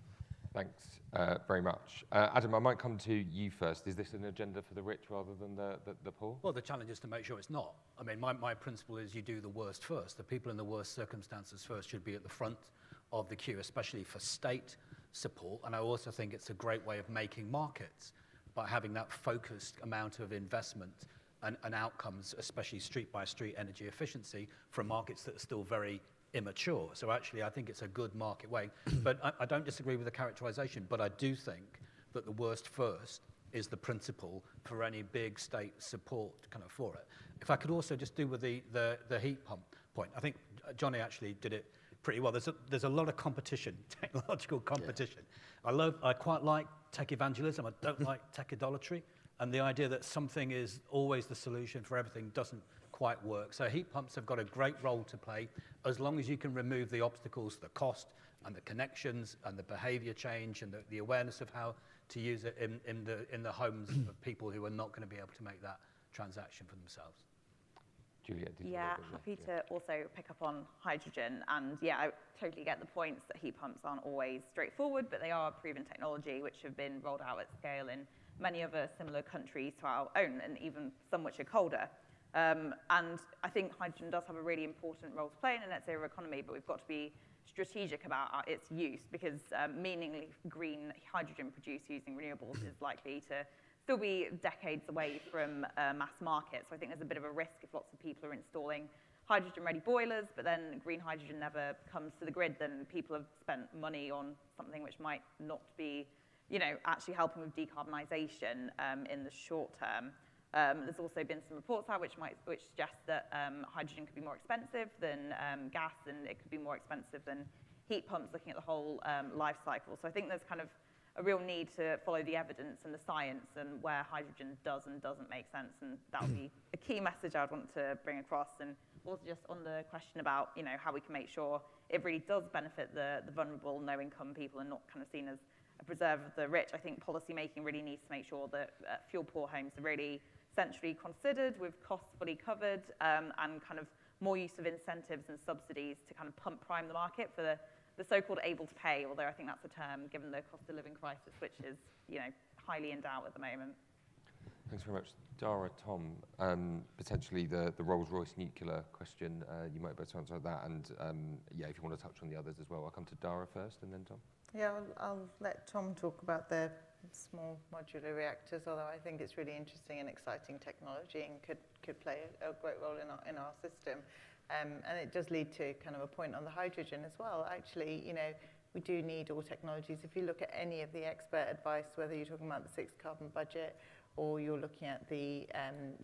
S2: Thanks very much. Adam, I might come to you first. Is this an agenda for the rich rather than the poor?
S5: Well, the challenge is to make sure it's not. I mean, my principle is you do the worst first. The people in the worst circumstances first should be at the front of the queue, especially for state support. And I also think it's a great way of making markets by having that focused amount of investment and outcomes, especially street-by-street energy efficiency from markets that are still very immature. So actually, I think it's a good market way. But I don't disagree with the characterization, but I do think that the worst first is the principle for any big state support kind of for it. If I could also just do with the heat pump point, I think Johnny actually did it pretty well. There's a lot of competition, technological competition. Yeah. I quite like tech evangelism. I don't like tech idolatry. And the idea that something is always the solution for everything doesn't quite work. So heat pumps have got a great role to play as long as you can remove the obstacles, the cost and the connections and the behavior change and the awareness of how to use it in the homes of people who are not going to be able to make that transaction for themselves.
S2: Juliet, did you
S4: happy to also pick up on hydrogen. And yeah, I totally get the points that heat pumps aren't always straightforward, but they are proven technology which have been rolled out at scale in many other similar countries to our own, and even some which are colder. And I think hydrogen does have a really important role to play in a net zero economy, but we've got to be strategic about its use, because meaningfully green hydrogen produced using renewables is likely to still be decades away from mass market. So I think there's a bit of a risk if lots of people are installing hydrogen-ready boilers, but then green hydrogen never comes to the grid, then people have spent money on something which might not be, actually helping with decarbonisation in the short term. There's also been some reports out which suggest that hydrogen could be more expensive than gas, and it could be more expensive than heat pumps, looking at the whole life cycle. So I think there's kind of a real need to follow the evidence and the science and where hydrogen does and doesn't make sense, and that would be a key message I'd want to bring across. And also just on the question about how we can make sure it really does benefit the vulnerable, no-income people and not kind of seen as a preserve of the rich. I think policy making really needs to make sure that fuel-poor homes are really centrally considered with costs fully covered, and kind of more use of incentives and subsidies to kind of pump prime the market for the the so-called able to pay, although I think that's a term given the cost of living crisis, which is, highly in doubt at the moment.
S2: Thanks very much. Dara, Tom, potentially the Rolls-Royce nuclear question, you might be able to answer that, and if you want to touch on the others as well. I'll come to Dara first and then Tom.
S1: Yeah, I'll let Tom talk about the small modular reactors, although I think it's really interesting and exciting technology and could play a great role in our system. And it does lead to kind of a point on the hydrogen as well. Actually, we do need all technologies. If you look at any of the expert advice, whether you're talking about the 6th carbon budget or you're looking at the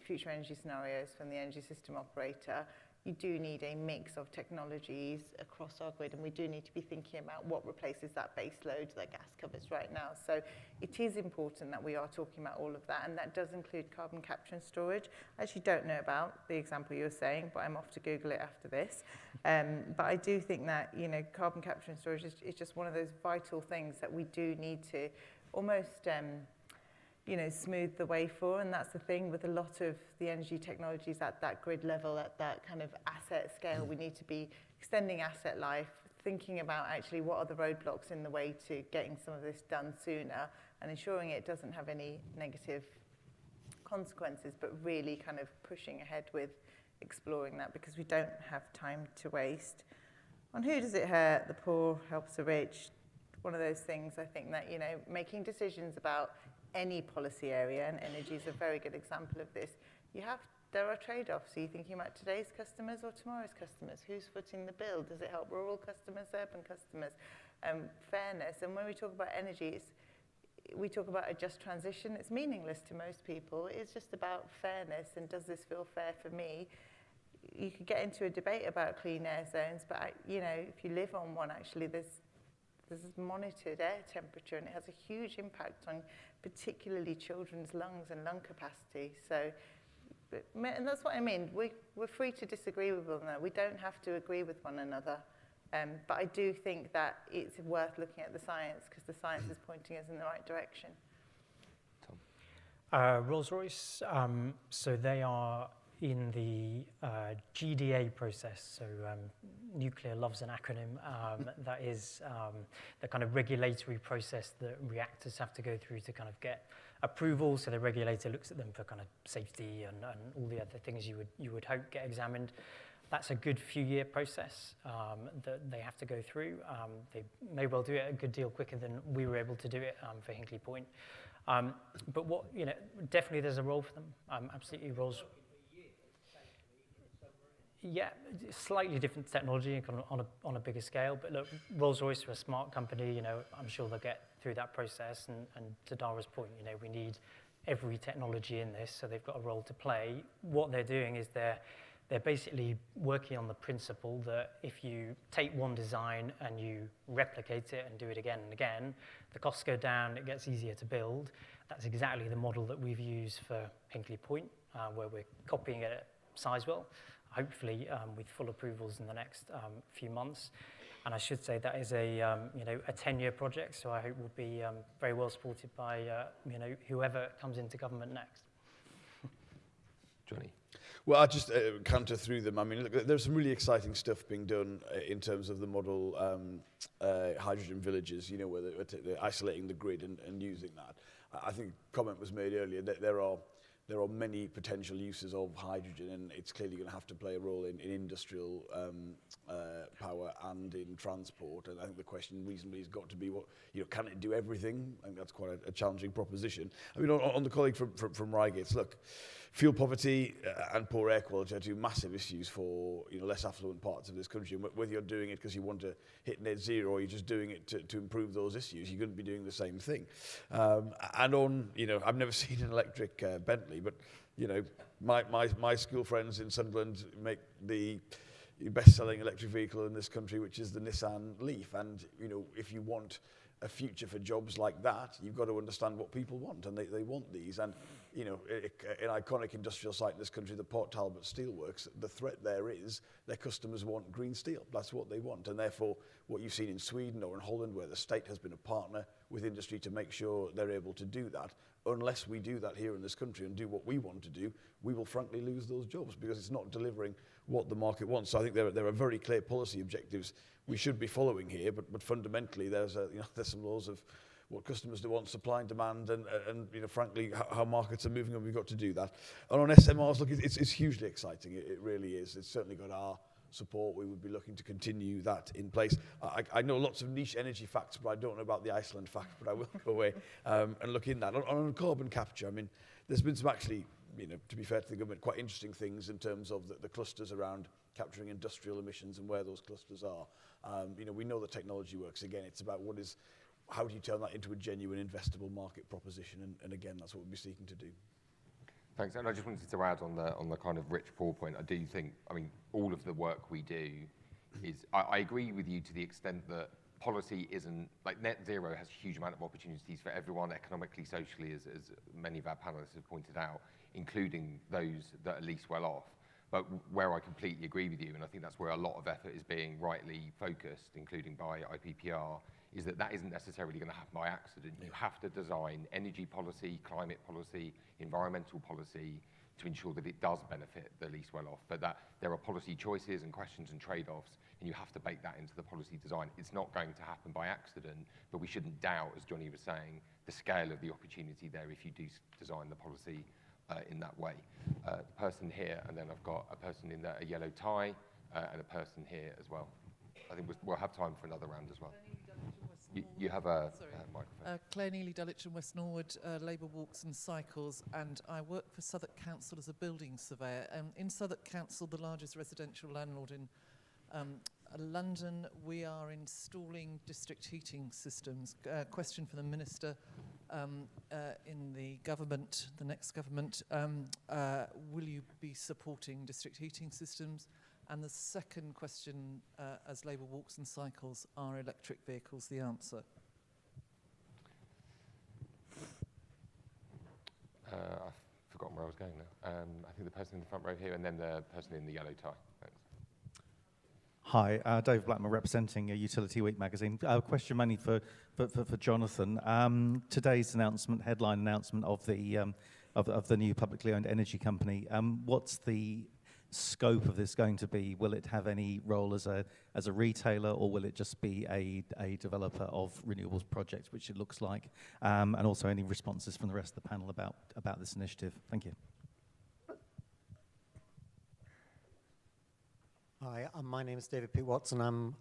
S1: future energy scenarios from the energy system operator, you do need a mix of technologies across our grid, and we do need to be thinking about what replaces that base load that gas covers right now. So it is important that we are talking about all of that, and that does include carbon capture and storage. I actually don't know about the example you were saying, but I'm off to Google it after this. But I do think that, carbon capture and storage is just one of those vital things that we do need to almost smooth the way for, and that's the thing with a lot of the energy technologies at that grid level, at that kind of asset scale. We need to be extending asset life, thinking about actually what are the roadblocks in the way to getting some of this done sooner and ensuring it doesn't have any negative consequences, but really kind of pushing ahead with exploring that because we don't have time to waste. On who does it hurt? The poor helps the rich. One of those things I think that, making decisions about any policy area, and energy is a very good example of this. There are trade-offs. Are you thinking about today's customers or tomorrow's customers? Who's footing the bill? Does it help rural customers, urban customers? Fairness. And when we talk about energy, we talk about a just transition. It's meaningless to most people. It's just about fairness, and does this feel fair for me? You could get into a debate about clean air zones, but if you live on one, actually, there's monitored air temperature, and it has a huge impact on particularly children's lungs and lung capacity. So, and that's what I mean. We're free to disagree with one another. We don't have to agree with one another. But I do think that it's worth looking at the science because the science is pointing us in the right direction.
S2: Tom.
S6: Rolls-Royce, so they are in the GDA process, so nuclear loves an acronym. That is the kind of regulatory process that reactors have to go through to kind of get approval. So the regulator looks at them for kind of safety and all the other things you would hope get examined. That's a good few-year process that they have to go through. They may well do it a good deal quicker than we were able to do it for Hinkley Point. But definitely there's a role for them. Absolutely, roles. Yeah, slightly different technology on a bigger scale. But look, Rolls-Royce are a smart company. I'm sure they'll get through that process. And to Dara's point, we need every technology in this, so they've got a role to play. What they're doing is they're basically working on the principle that if you take one design and you replicate it and do it again and again, the costs go down, it gets easier to build. That's exactly the model that we've used for Hinkley Point, where we're copying it at Sizewell, hopefully with full approvals in the next few months. And I should say that is a 10-year project, so I hope we'll be very well supported by whoever comes into government next.
S2: Johnny.
S3: Well, I'll just counter through them. I mean, look, there's some really exciting stuff being done in terms of the model hydrogen villages, where they're isolating the grid and using that. I think a comment was made earlier that there are many potential uses of hydrogen, and it's clearly going to have to play a role in industrial power and in transport. And I think the question reasonably has got to be, can it do everything? I think that's quite a challenging proposition. I mean, on the colleague from Reigate, look, fuel poverty and poor air quality are two massive issues for less affluent parts of this country. And whether you're doing it because you want to hit net zero or you're just doing it to improve those issues, you're going to be doing the same thing. And on, I've never seen an electric Bentley, but my school friends in Sunderland make the best-selling electric vehicle in this country, which is the Nissan Leaf. And if you want a future for jobs like that, you've got to understand what people want, and they want these. And an iconic industrial site in this country, the Port Talbot Steelworks, the threat there is their customers want green steel. That's what they want, and therefore what you've seen in Sweden or in Holland, where the state has been a partner with industry to make sure they're able to do that, unless we do that here in this country and do what we want to do, we will frankly lose those jobs because it's not delivering what the market wants. So I think there are very clear policy objectives we should be following here, but fundamentally there's some laws of what customers do want, supply and demand, and frankly, how markets are moving, and we've got to do that. And on SMRs, look, it's hugely exciting. It really is. It's certainly got our support. We would be looking to continue that in place. I know lots of niche energy facts, but I don't know about the Iceland fact, but I will go away and look in that. On carbon capture, I mean, there's been some actually, to be fair to the government, quite interesting things in terms of the clusters around capturing industrial emissions and where those clusters are. We know the technology works. Again, it's about how do you turn that into a genuine investable market proposition? And again, that's what we'll be seeking to do.
S2: Thanks. And I just wanted to add on the kind of rich poor point. I do think, all of the work we do is, I agree with you to the extent that policy isn't, like net zero has a huge amount of opportunities for everyone economically, socially, as many of our panelists have pointed out, including those that are least well off. But where I completely agree with you, and I think that's where a lot of effort is being rightly focused, including by IPPR, is that isn't necessarily going to happen by accident. You have to design energy policy, climate policy, environmental policy to ensure that it does benefit the least well off, but that there are policy choices and questions and trade-offs, and you have to bake that into the policy design. It's not going to happen by accident, but we shouldn't doubt, as Johnny was saying, the scale of the opportunity there if you do design the policy in that way. The person here, and then I've got a person in a yellow tie, and a person here as well. I think we'll have time for another round as well. You have a microphone.
S13: Claire Neely, Dulwich and West Norwood, Labour Walks and Cycles, and I work for Southwark Council as a building surveyor. In Southwark Council, the largest residential landlord in London, we are installing district heating systems. Question for the Minister in the government, the next government, will you be supporting district heating systems? And the second question, as Labour Walks and Cycles, are electric vehicles the answer?
S2: I've forgotten where I was going now. I think the person in the front row here, and then the person in the yellow tie. Thanks.
S14: Hi, Dave Blackman representing Utility Week magazine. A question mainly for Jonathan. Today's headline announcement of the new publicly owned energy company. What's the scope of this going to be? Will it have any role as a retailer, or will it just be a developer of renewables projects, which it looks like? And also any responses from the rest of the panel about this initiative? Thank you.
S15: Hi, my name is David P. Watson. I'm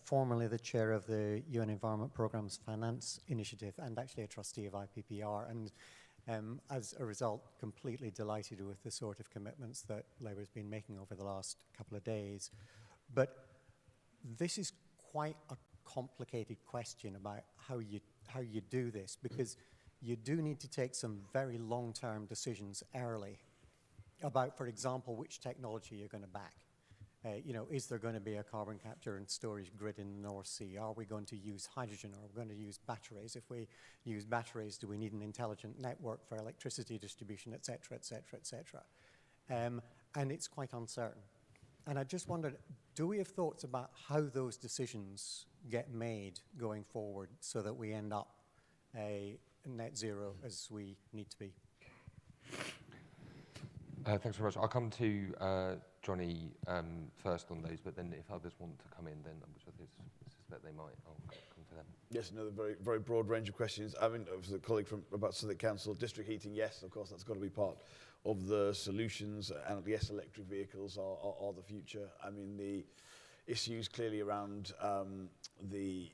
S15: formerly the chair of the UN Environment Programme's Finance Initiative and actually a trustee of IPPR. And as a result, completely delighted with the sort of commitments that Labour's been making over the last couple of days. But this is quite a complicated question about how you do this, because you do need to take some very long-term decisions early about, for example, which technology you're going to back. Is there going to be a carbon capture and storage grid in the North Sea? Are we going to use hydrogen? Are we going to use batteries? If we use batteries, do we need an intelligent network for electricity distribution, et cetera, et cetera, et cetera? And it's quite uncertain. And I just wondered, do we have thoughts about how those decisions get made going forward so that we end up net zero as we need to be?
S2: Thanks very much. I'll come to Johnny first on those, but then if others want to come in, then which I suspect they might, I'll come to them.
S3: Yes, another very, very broad range of questions. I mean, as a colleague from about Southwark Council, district heating, yes, of course, that's got to be part of the solutions, and yes, electric vehicles are the future. I mean, the issues clearly around the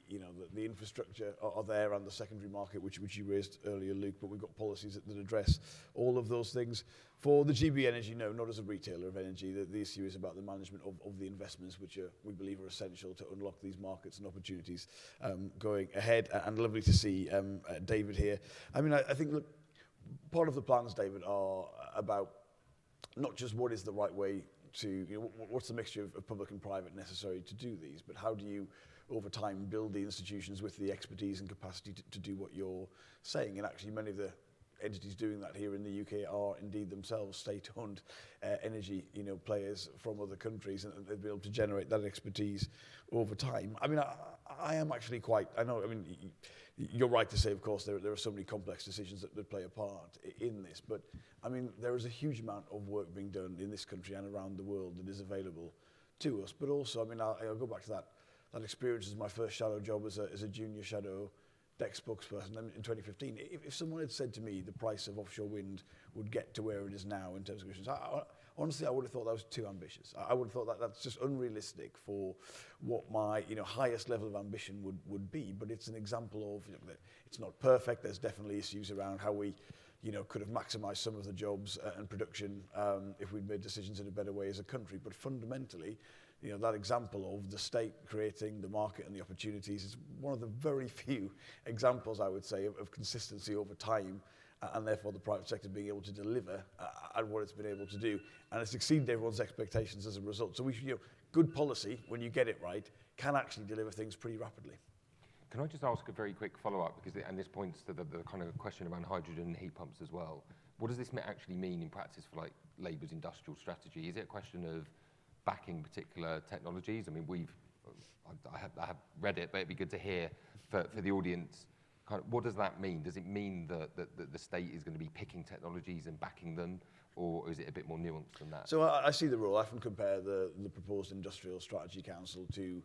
S3: infrastructure are there, and the secondary market, which you raised earlier, Luke, but we've got policies that address all of those things. For the GB Energy, no, not as a retailer of energy. The issue is about the management of the investments, which we believe are essential to unlock these markets and opportunities going ahead. And lovely to see David here. I mean, I think, look, part of the plans, David, are about not just what is the right way to, what's the mixture of public and private necessary to do these, but how do you, over time, build the institutions with the expertise and capacity to do what you're saying? And actually, many of the entities doing that here in the UK are indeed themselves state-owned energy, players from other countries, and they've been able to generate that expertise over time. I mean, I am actually you're right to say, of course, there are so many complex decisions that play a part in this, but I mean, there is a huge amount of work being done in this country and around the world that is available to us. But also, I mean, I'll go back to that experience as my first shadow job as a junior shadow DEC spokesperson in 2015. If someone had said to me the price of offshore wind would get to where it is now in terms of emissions, honestly, I would have thought that was too ambitious. I would have thought that that's just unrealistic for what my highest level of ambition would be. But it's an example of it's not perfect. There's definitely issues around how we could have maximised some of the jobs and production if we'd made decisions in a better way as a country. But fundamentally, that example of the state creating the market and the opportunities is one of the very few examples, I would say, of consistency over time, and therefore the private sector being able to deliver at what it's been able to do. And it's exceeded everyone's expectations as a result. So we should, good policy, when you get it right, can actually deliver things pretty rapidly.
S2: Can I just ask a very quick follow-up, and this points to the kind of question around hydrogen and heat pumps as well. What does this actually mean in practice for Labour's industrial strategy? Is it a question of backing particular technologies? I mean, I have read it, but it'd be good to hear for the audience. What does that mean? Does it mean that the state is going to be picking technologies and backing them, or is it a bit more nuanced than that?
S3: So I see the role. I often compare the proposed Industrial Strategy Council to,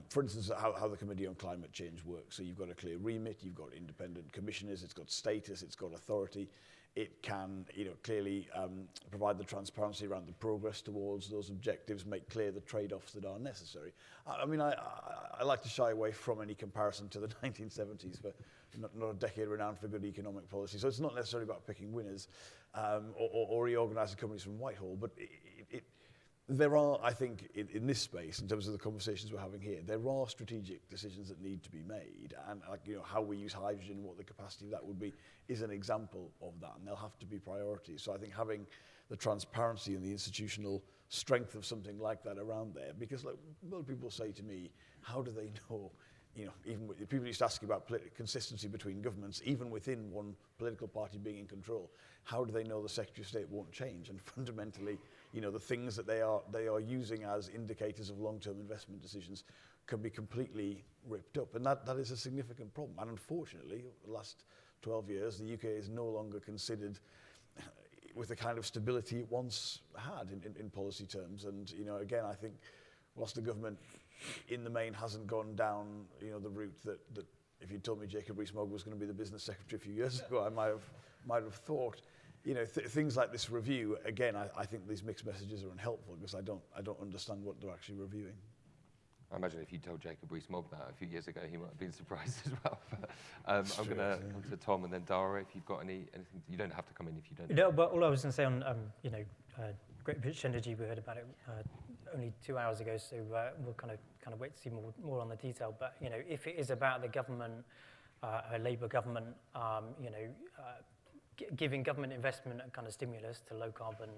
S3: for instance, how the Committee on Climate Change works. So you've got a clear remit, you've got independent commissioners, it's got status, it's got authority. It can, clearly provide the transparency around the progress towards those objectives, make clear the trade-offs that are necessary. I mean, I like to shy away from any comparison to the 1970s, but not a decade renowned for good economic policy. So it's not necessarily about picking winners or reorganising companies from Whitehall, but there are, I think, in this space, in terms of the conversations we're having here, there are strategic decisions that need to be made, and how we use hydrogen, what the capacity of that would be, is an example of that, and they'll have to be priorities. So I think having the transparency and the institutional strength of something like that around there, because a lot of people say to me, how do they know? Even people used to ask about consistency between governments, even within one political party being in control. How do they know the Secretary of State won't change? And fundamentally, the things that they are using as indicators of long-term investment decisions can be completely ripped up, and that is a significant problem. And unfortunately, the last 12 years, the UK is no longer considered with the kind of stability it once had in policy terms. And again, I think whilst the government in the main hasn't gone down the route that if you'd told me Jacob Rees-Mogg was going to be the business secretary a few years ago, I might have thought. Things like this review, again, I think these mixed messages are unhelpful because I don't understand what they're actually reviewing.
S2: I imagine if you told Jacob Rees-Mogg that a few years ago, he might have been surprised as well. I'm going to come to Tom and then Dara. If you've got anything, you don't have to come in if you don't.
S6: No, but all I was going to say on Great British Energy, we heard about it only 2 hours ago, so we'll kind of wait to see more on the detail. But if it is about the government, a Labour government, giving government investment a kind of stimulus to low carbon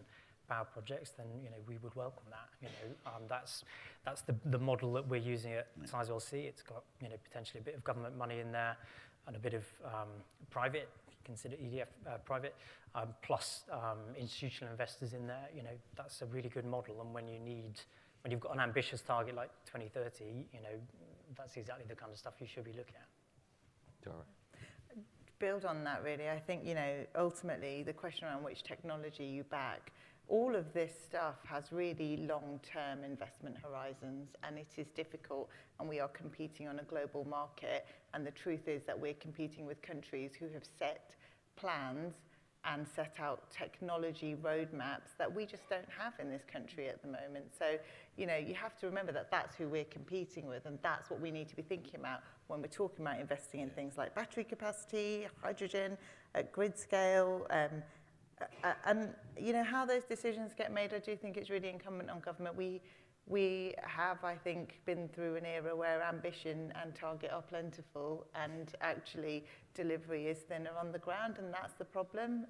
S6: power projects, then we would welcome that. That's the model that we're using at Sizewell C. It's got potentially a bit of government money in there and a bit of private, if you consider EDF private, plus institutional investors in there. That's a really good model. And when you've got an ambitious target like 2030, that's exactly the kind of stuff you should be looking at.
S2: Dara.
S1: Build on that, really. I think, ultimately the question around which technology you back, all of this stuff has really long-term investment horizons, and it is difficult, and we are competing on a global market, and the truth is that we're competing with countries who have set plans and set out technology roadmaps that we just don't have in this country at the moment. So, you have to remember that that's who we're competing with, and that's what we need to be thinking about when we're talking about investing in things like battery capacity, hydrogen, at grid scale, and how those decisions get made. I do think it's really incumbent on government. We have, I think, been through an era where ambition and target are plentiful and actually delivery is thinner on the ground, and that's the problem.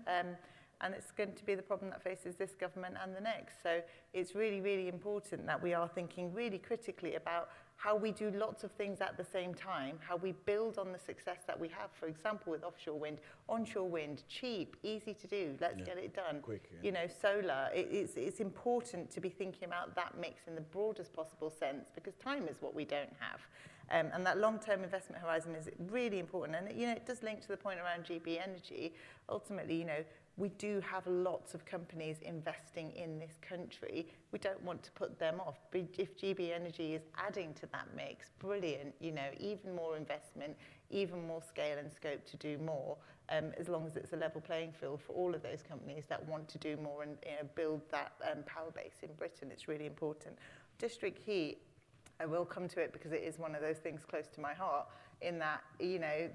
S1: and it's going to be the problem that faces this government and the next. So it's really, really important that we are thinking really critically about how we do lots of things at the same time, how we build on the success that we have, for example, with offshore wind, onshore wind, cheap, easy to do, let's get it done.
S3: Quick, yeah.
S1: You know, solar, it's important to be thinking about that mix in the broadest possible sense, because time is what we don't have. And that long-term investment horizon is really important. And, you know, it does link to the point around GB Energy. Ultimately, you know, we do have lots of companies investing in this country. We don't want to put them off. But if GB Energy is adding to that mix, brilliant, you know, even more investment, even more scale and scope to do more, as long as it's a level playing field for all of those companies that want to do more and, you know, build that power base in Britain. It's really important. District heat, I will come to it because it is one of those things close to my heart, in that, you know,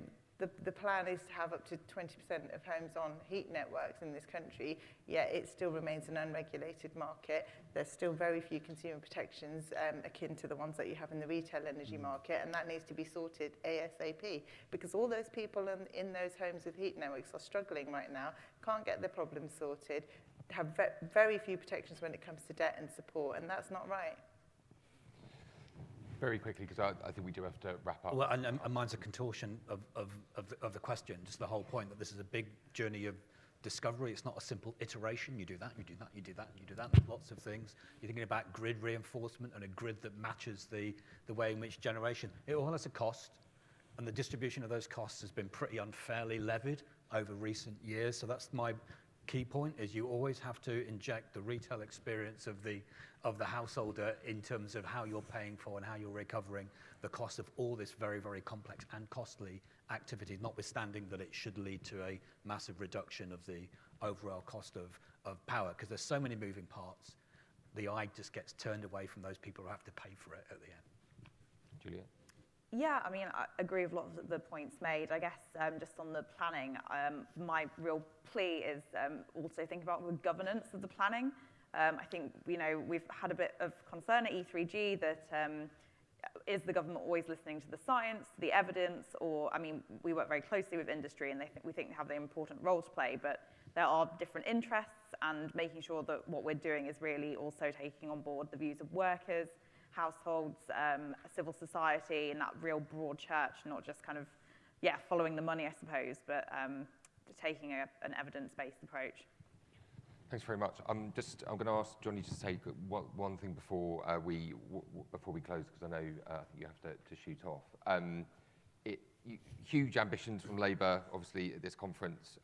S1: the plan is to have up to 20% of homes on heat networks in this country, yet it still remains an unregulated market. There's still very few consumer protections akin to the ones that you have in the retail energy market, and that needs to be sorted ASAP, because all those people in those homes with heat networks are struggling right now, can't get their problems sorted, have very few protections when it comes to debt and support, and that's not right.
S2: Very quickly, because I think we do have to wrap up.
S5: Well, and mine's a contortion of the question, just the whole point that this is a big journey of discovery. It's not a simple iteration. You do that, you do that, you do that, you do that. There's lots of things. You're thinking about grid reinforcement and a grid that matches the way in which generation. It all has a cost, and the distribution of those costs has been pretty unfairly levied over recent years. So that's my key point, is you always have to inject the retail experience of the householder in terms of how you're paying for and how you're recovering the cost of all this very, very complex and costly activity, notwithstanding that it should lead to a massive reduction of the overall cost of power, because there's so many moving parts. The eye just gets turned away from those people who have to pay for it at the end.
S2: Juliet?
S4: Yeah, I mean, I agree with a lot of the points made. I guess just on the planning, my real plea is also think about the governance of the planning. I think, you know, we've had a bit of concern at E3G that is the government always listening to the science, the evidence, or, I mean, we work very closely with industry and we think they have an important role to play, but there are different interests, and making sure that what we're doing is really also taking on board the views of workers, households, civil society, and that real broad church, not just kind of, yeah, following the money, I suppose, but taking an evidence-based approach.
S2: Thanks very much. I'm going to ask Johnny to say one thing before we close, because I know I think you have to shoot off. Huge ambitions from Labour, obviously, at this conference.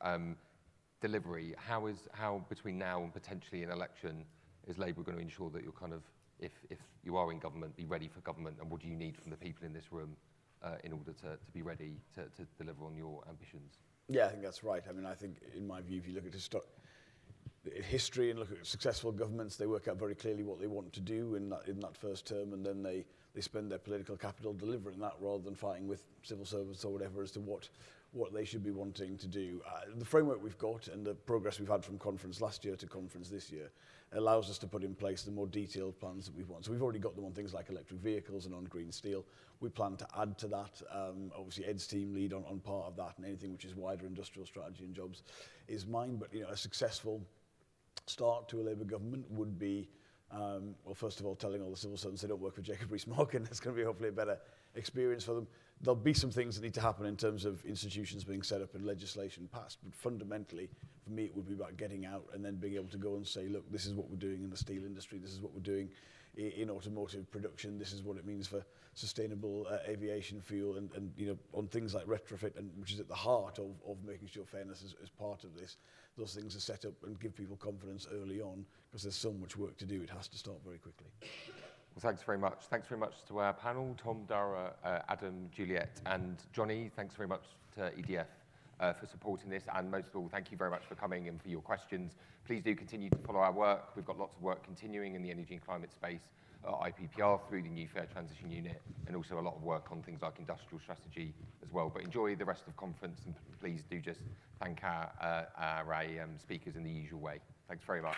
S2: Delivery. How between now and potentially an election is Labour going to ensure that you're kind of, if you are in government, be ready for government, and what do you need from the people in this room in order to be ready to deliver on your ambitions?
S3: Yeah, I think that's right. I mean, I think, in my view, if you look at history and look at successful governments, they work out very clearly what they want to do in that first term, and then they spend their political capital delivering that, rather than fighting with civil servants or whatever as to what they should be wanting to do. The framework we've got and the progress we've had from conference last year to conference this year allows us to put in place the more detailed plans that we want. So we've already got them on things like electric vehicles and on green steel. We plan to add to that. Obviously, Ed's team lead on part of that, and anything which is wider industrial strategy and jobs is mine. But, you know, a successful start to a Labour government would be, well, first of all, telling all the civil servants they don't work for Jacob Rees-Mogg, and that's going to be hopefully a better experience for them. There'll be some things that need to happen in terms of institutions being set up and legislation passed, but fundamentally, for me, it would be about getting out and then being able to go and say, look, this is what we're doing in the steel industry, this is what we're doing in automotive production, this is what it means for sustainable aviation fuel, and you know, on things like retrofit, and which is at the heart of making sure fairness is part of this. Those things are set up and give people confidence early on, because there's so much work to do. It has to start very quickly.
S2: Well, thanks very much. Thanks very much to our panel, Tom, Dara, Adam, Juliet, and Johnny. Thanks very much to EDF for supporting this, and most of all, thank you very much for coming and for your questions. Please do continue to follow our work. We've got lots of work continuing in the energy and climate space at IPPR through the new Fair Transition Unit, and also a lot of work on things like industrial strategy as well. But enjoy the rest of the conference, and please do just thank our speakers in the usual way. Thanks very much.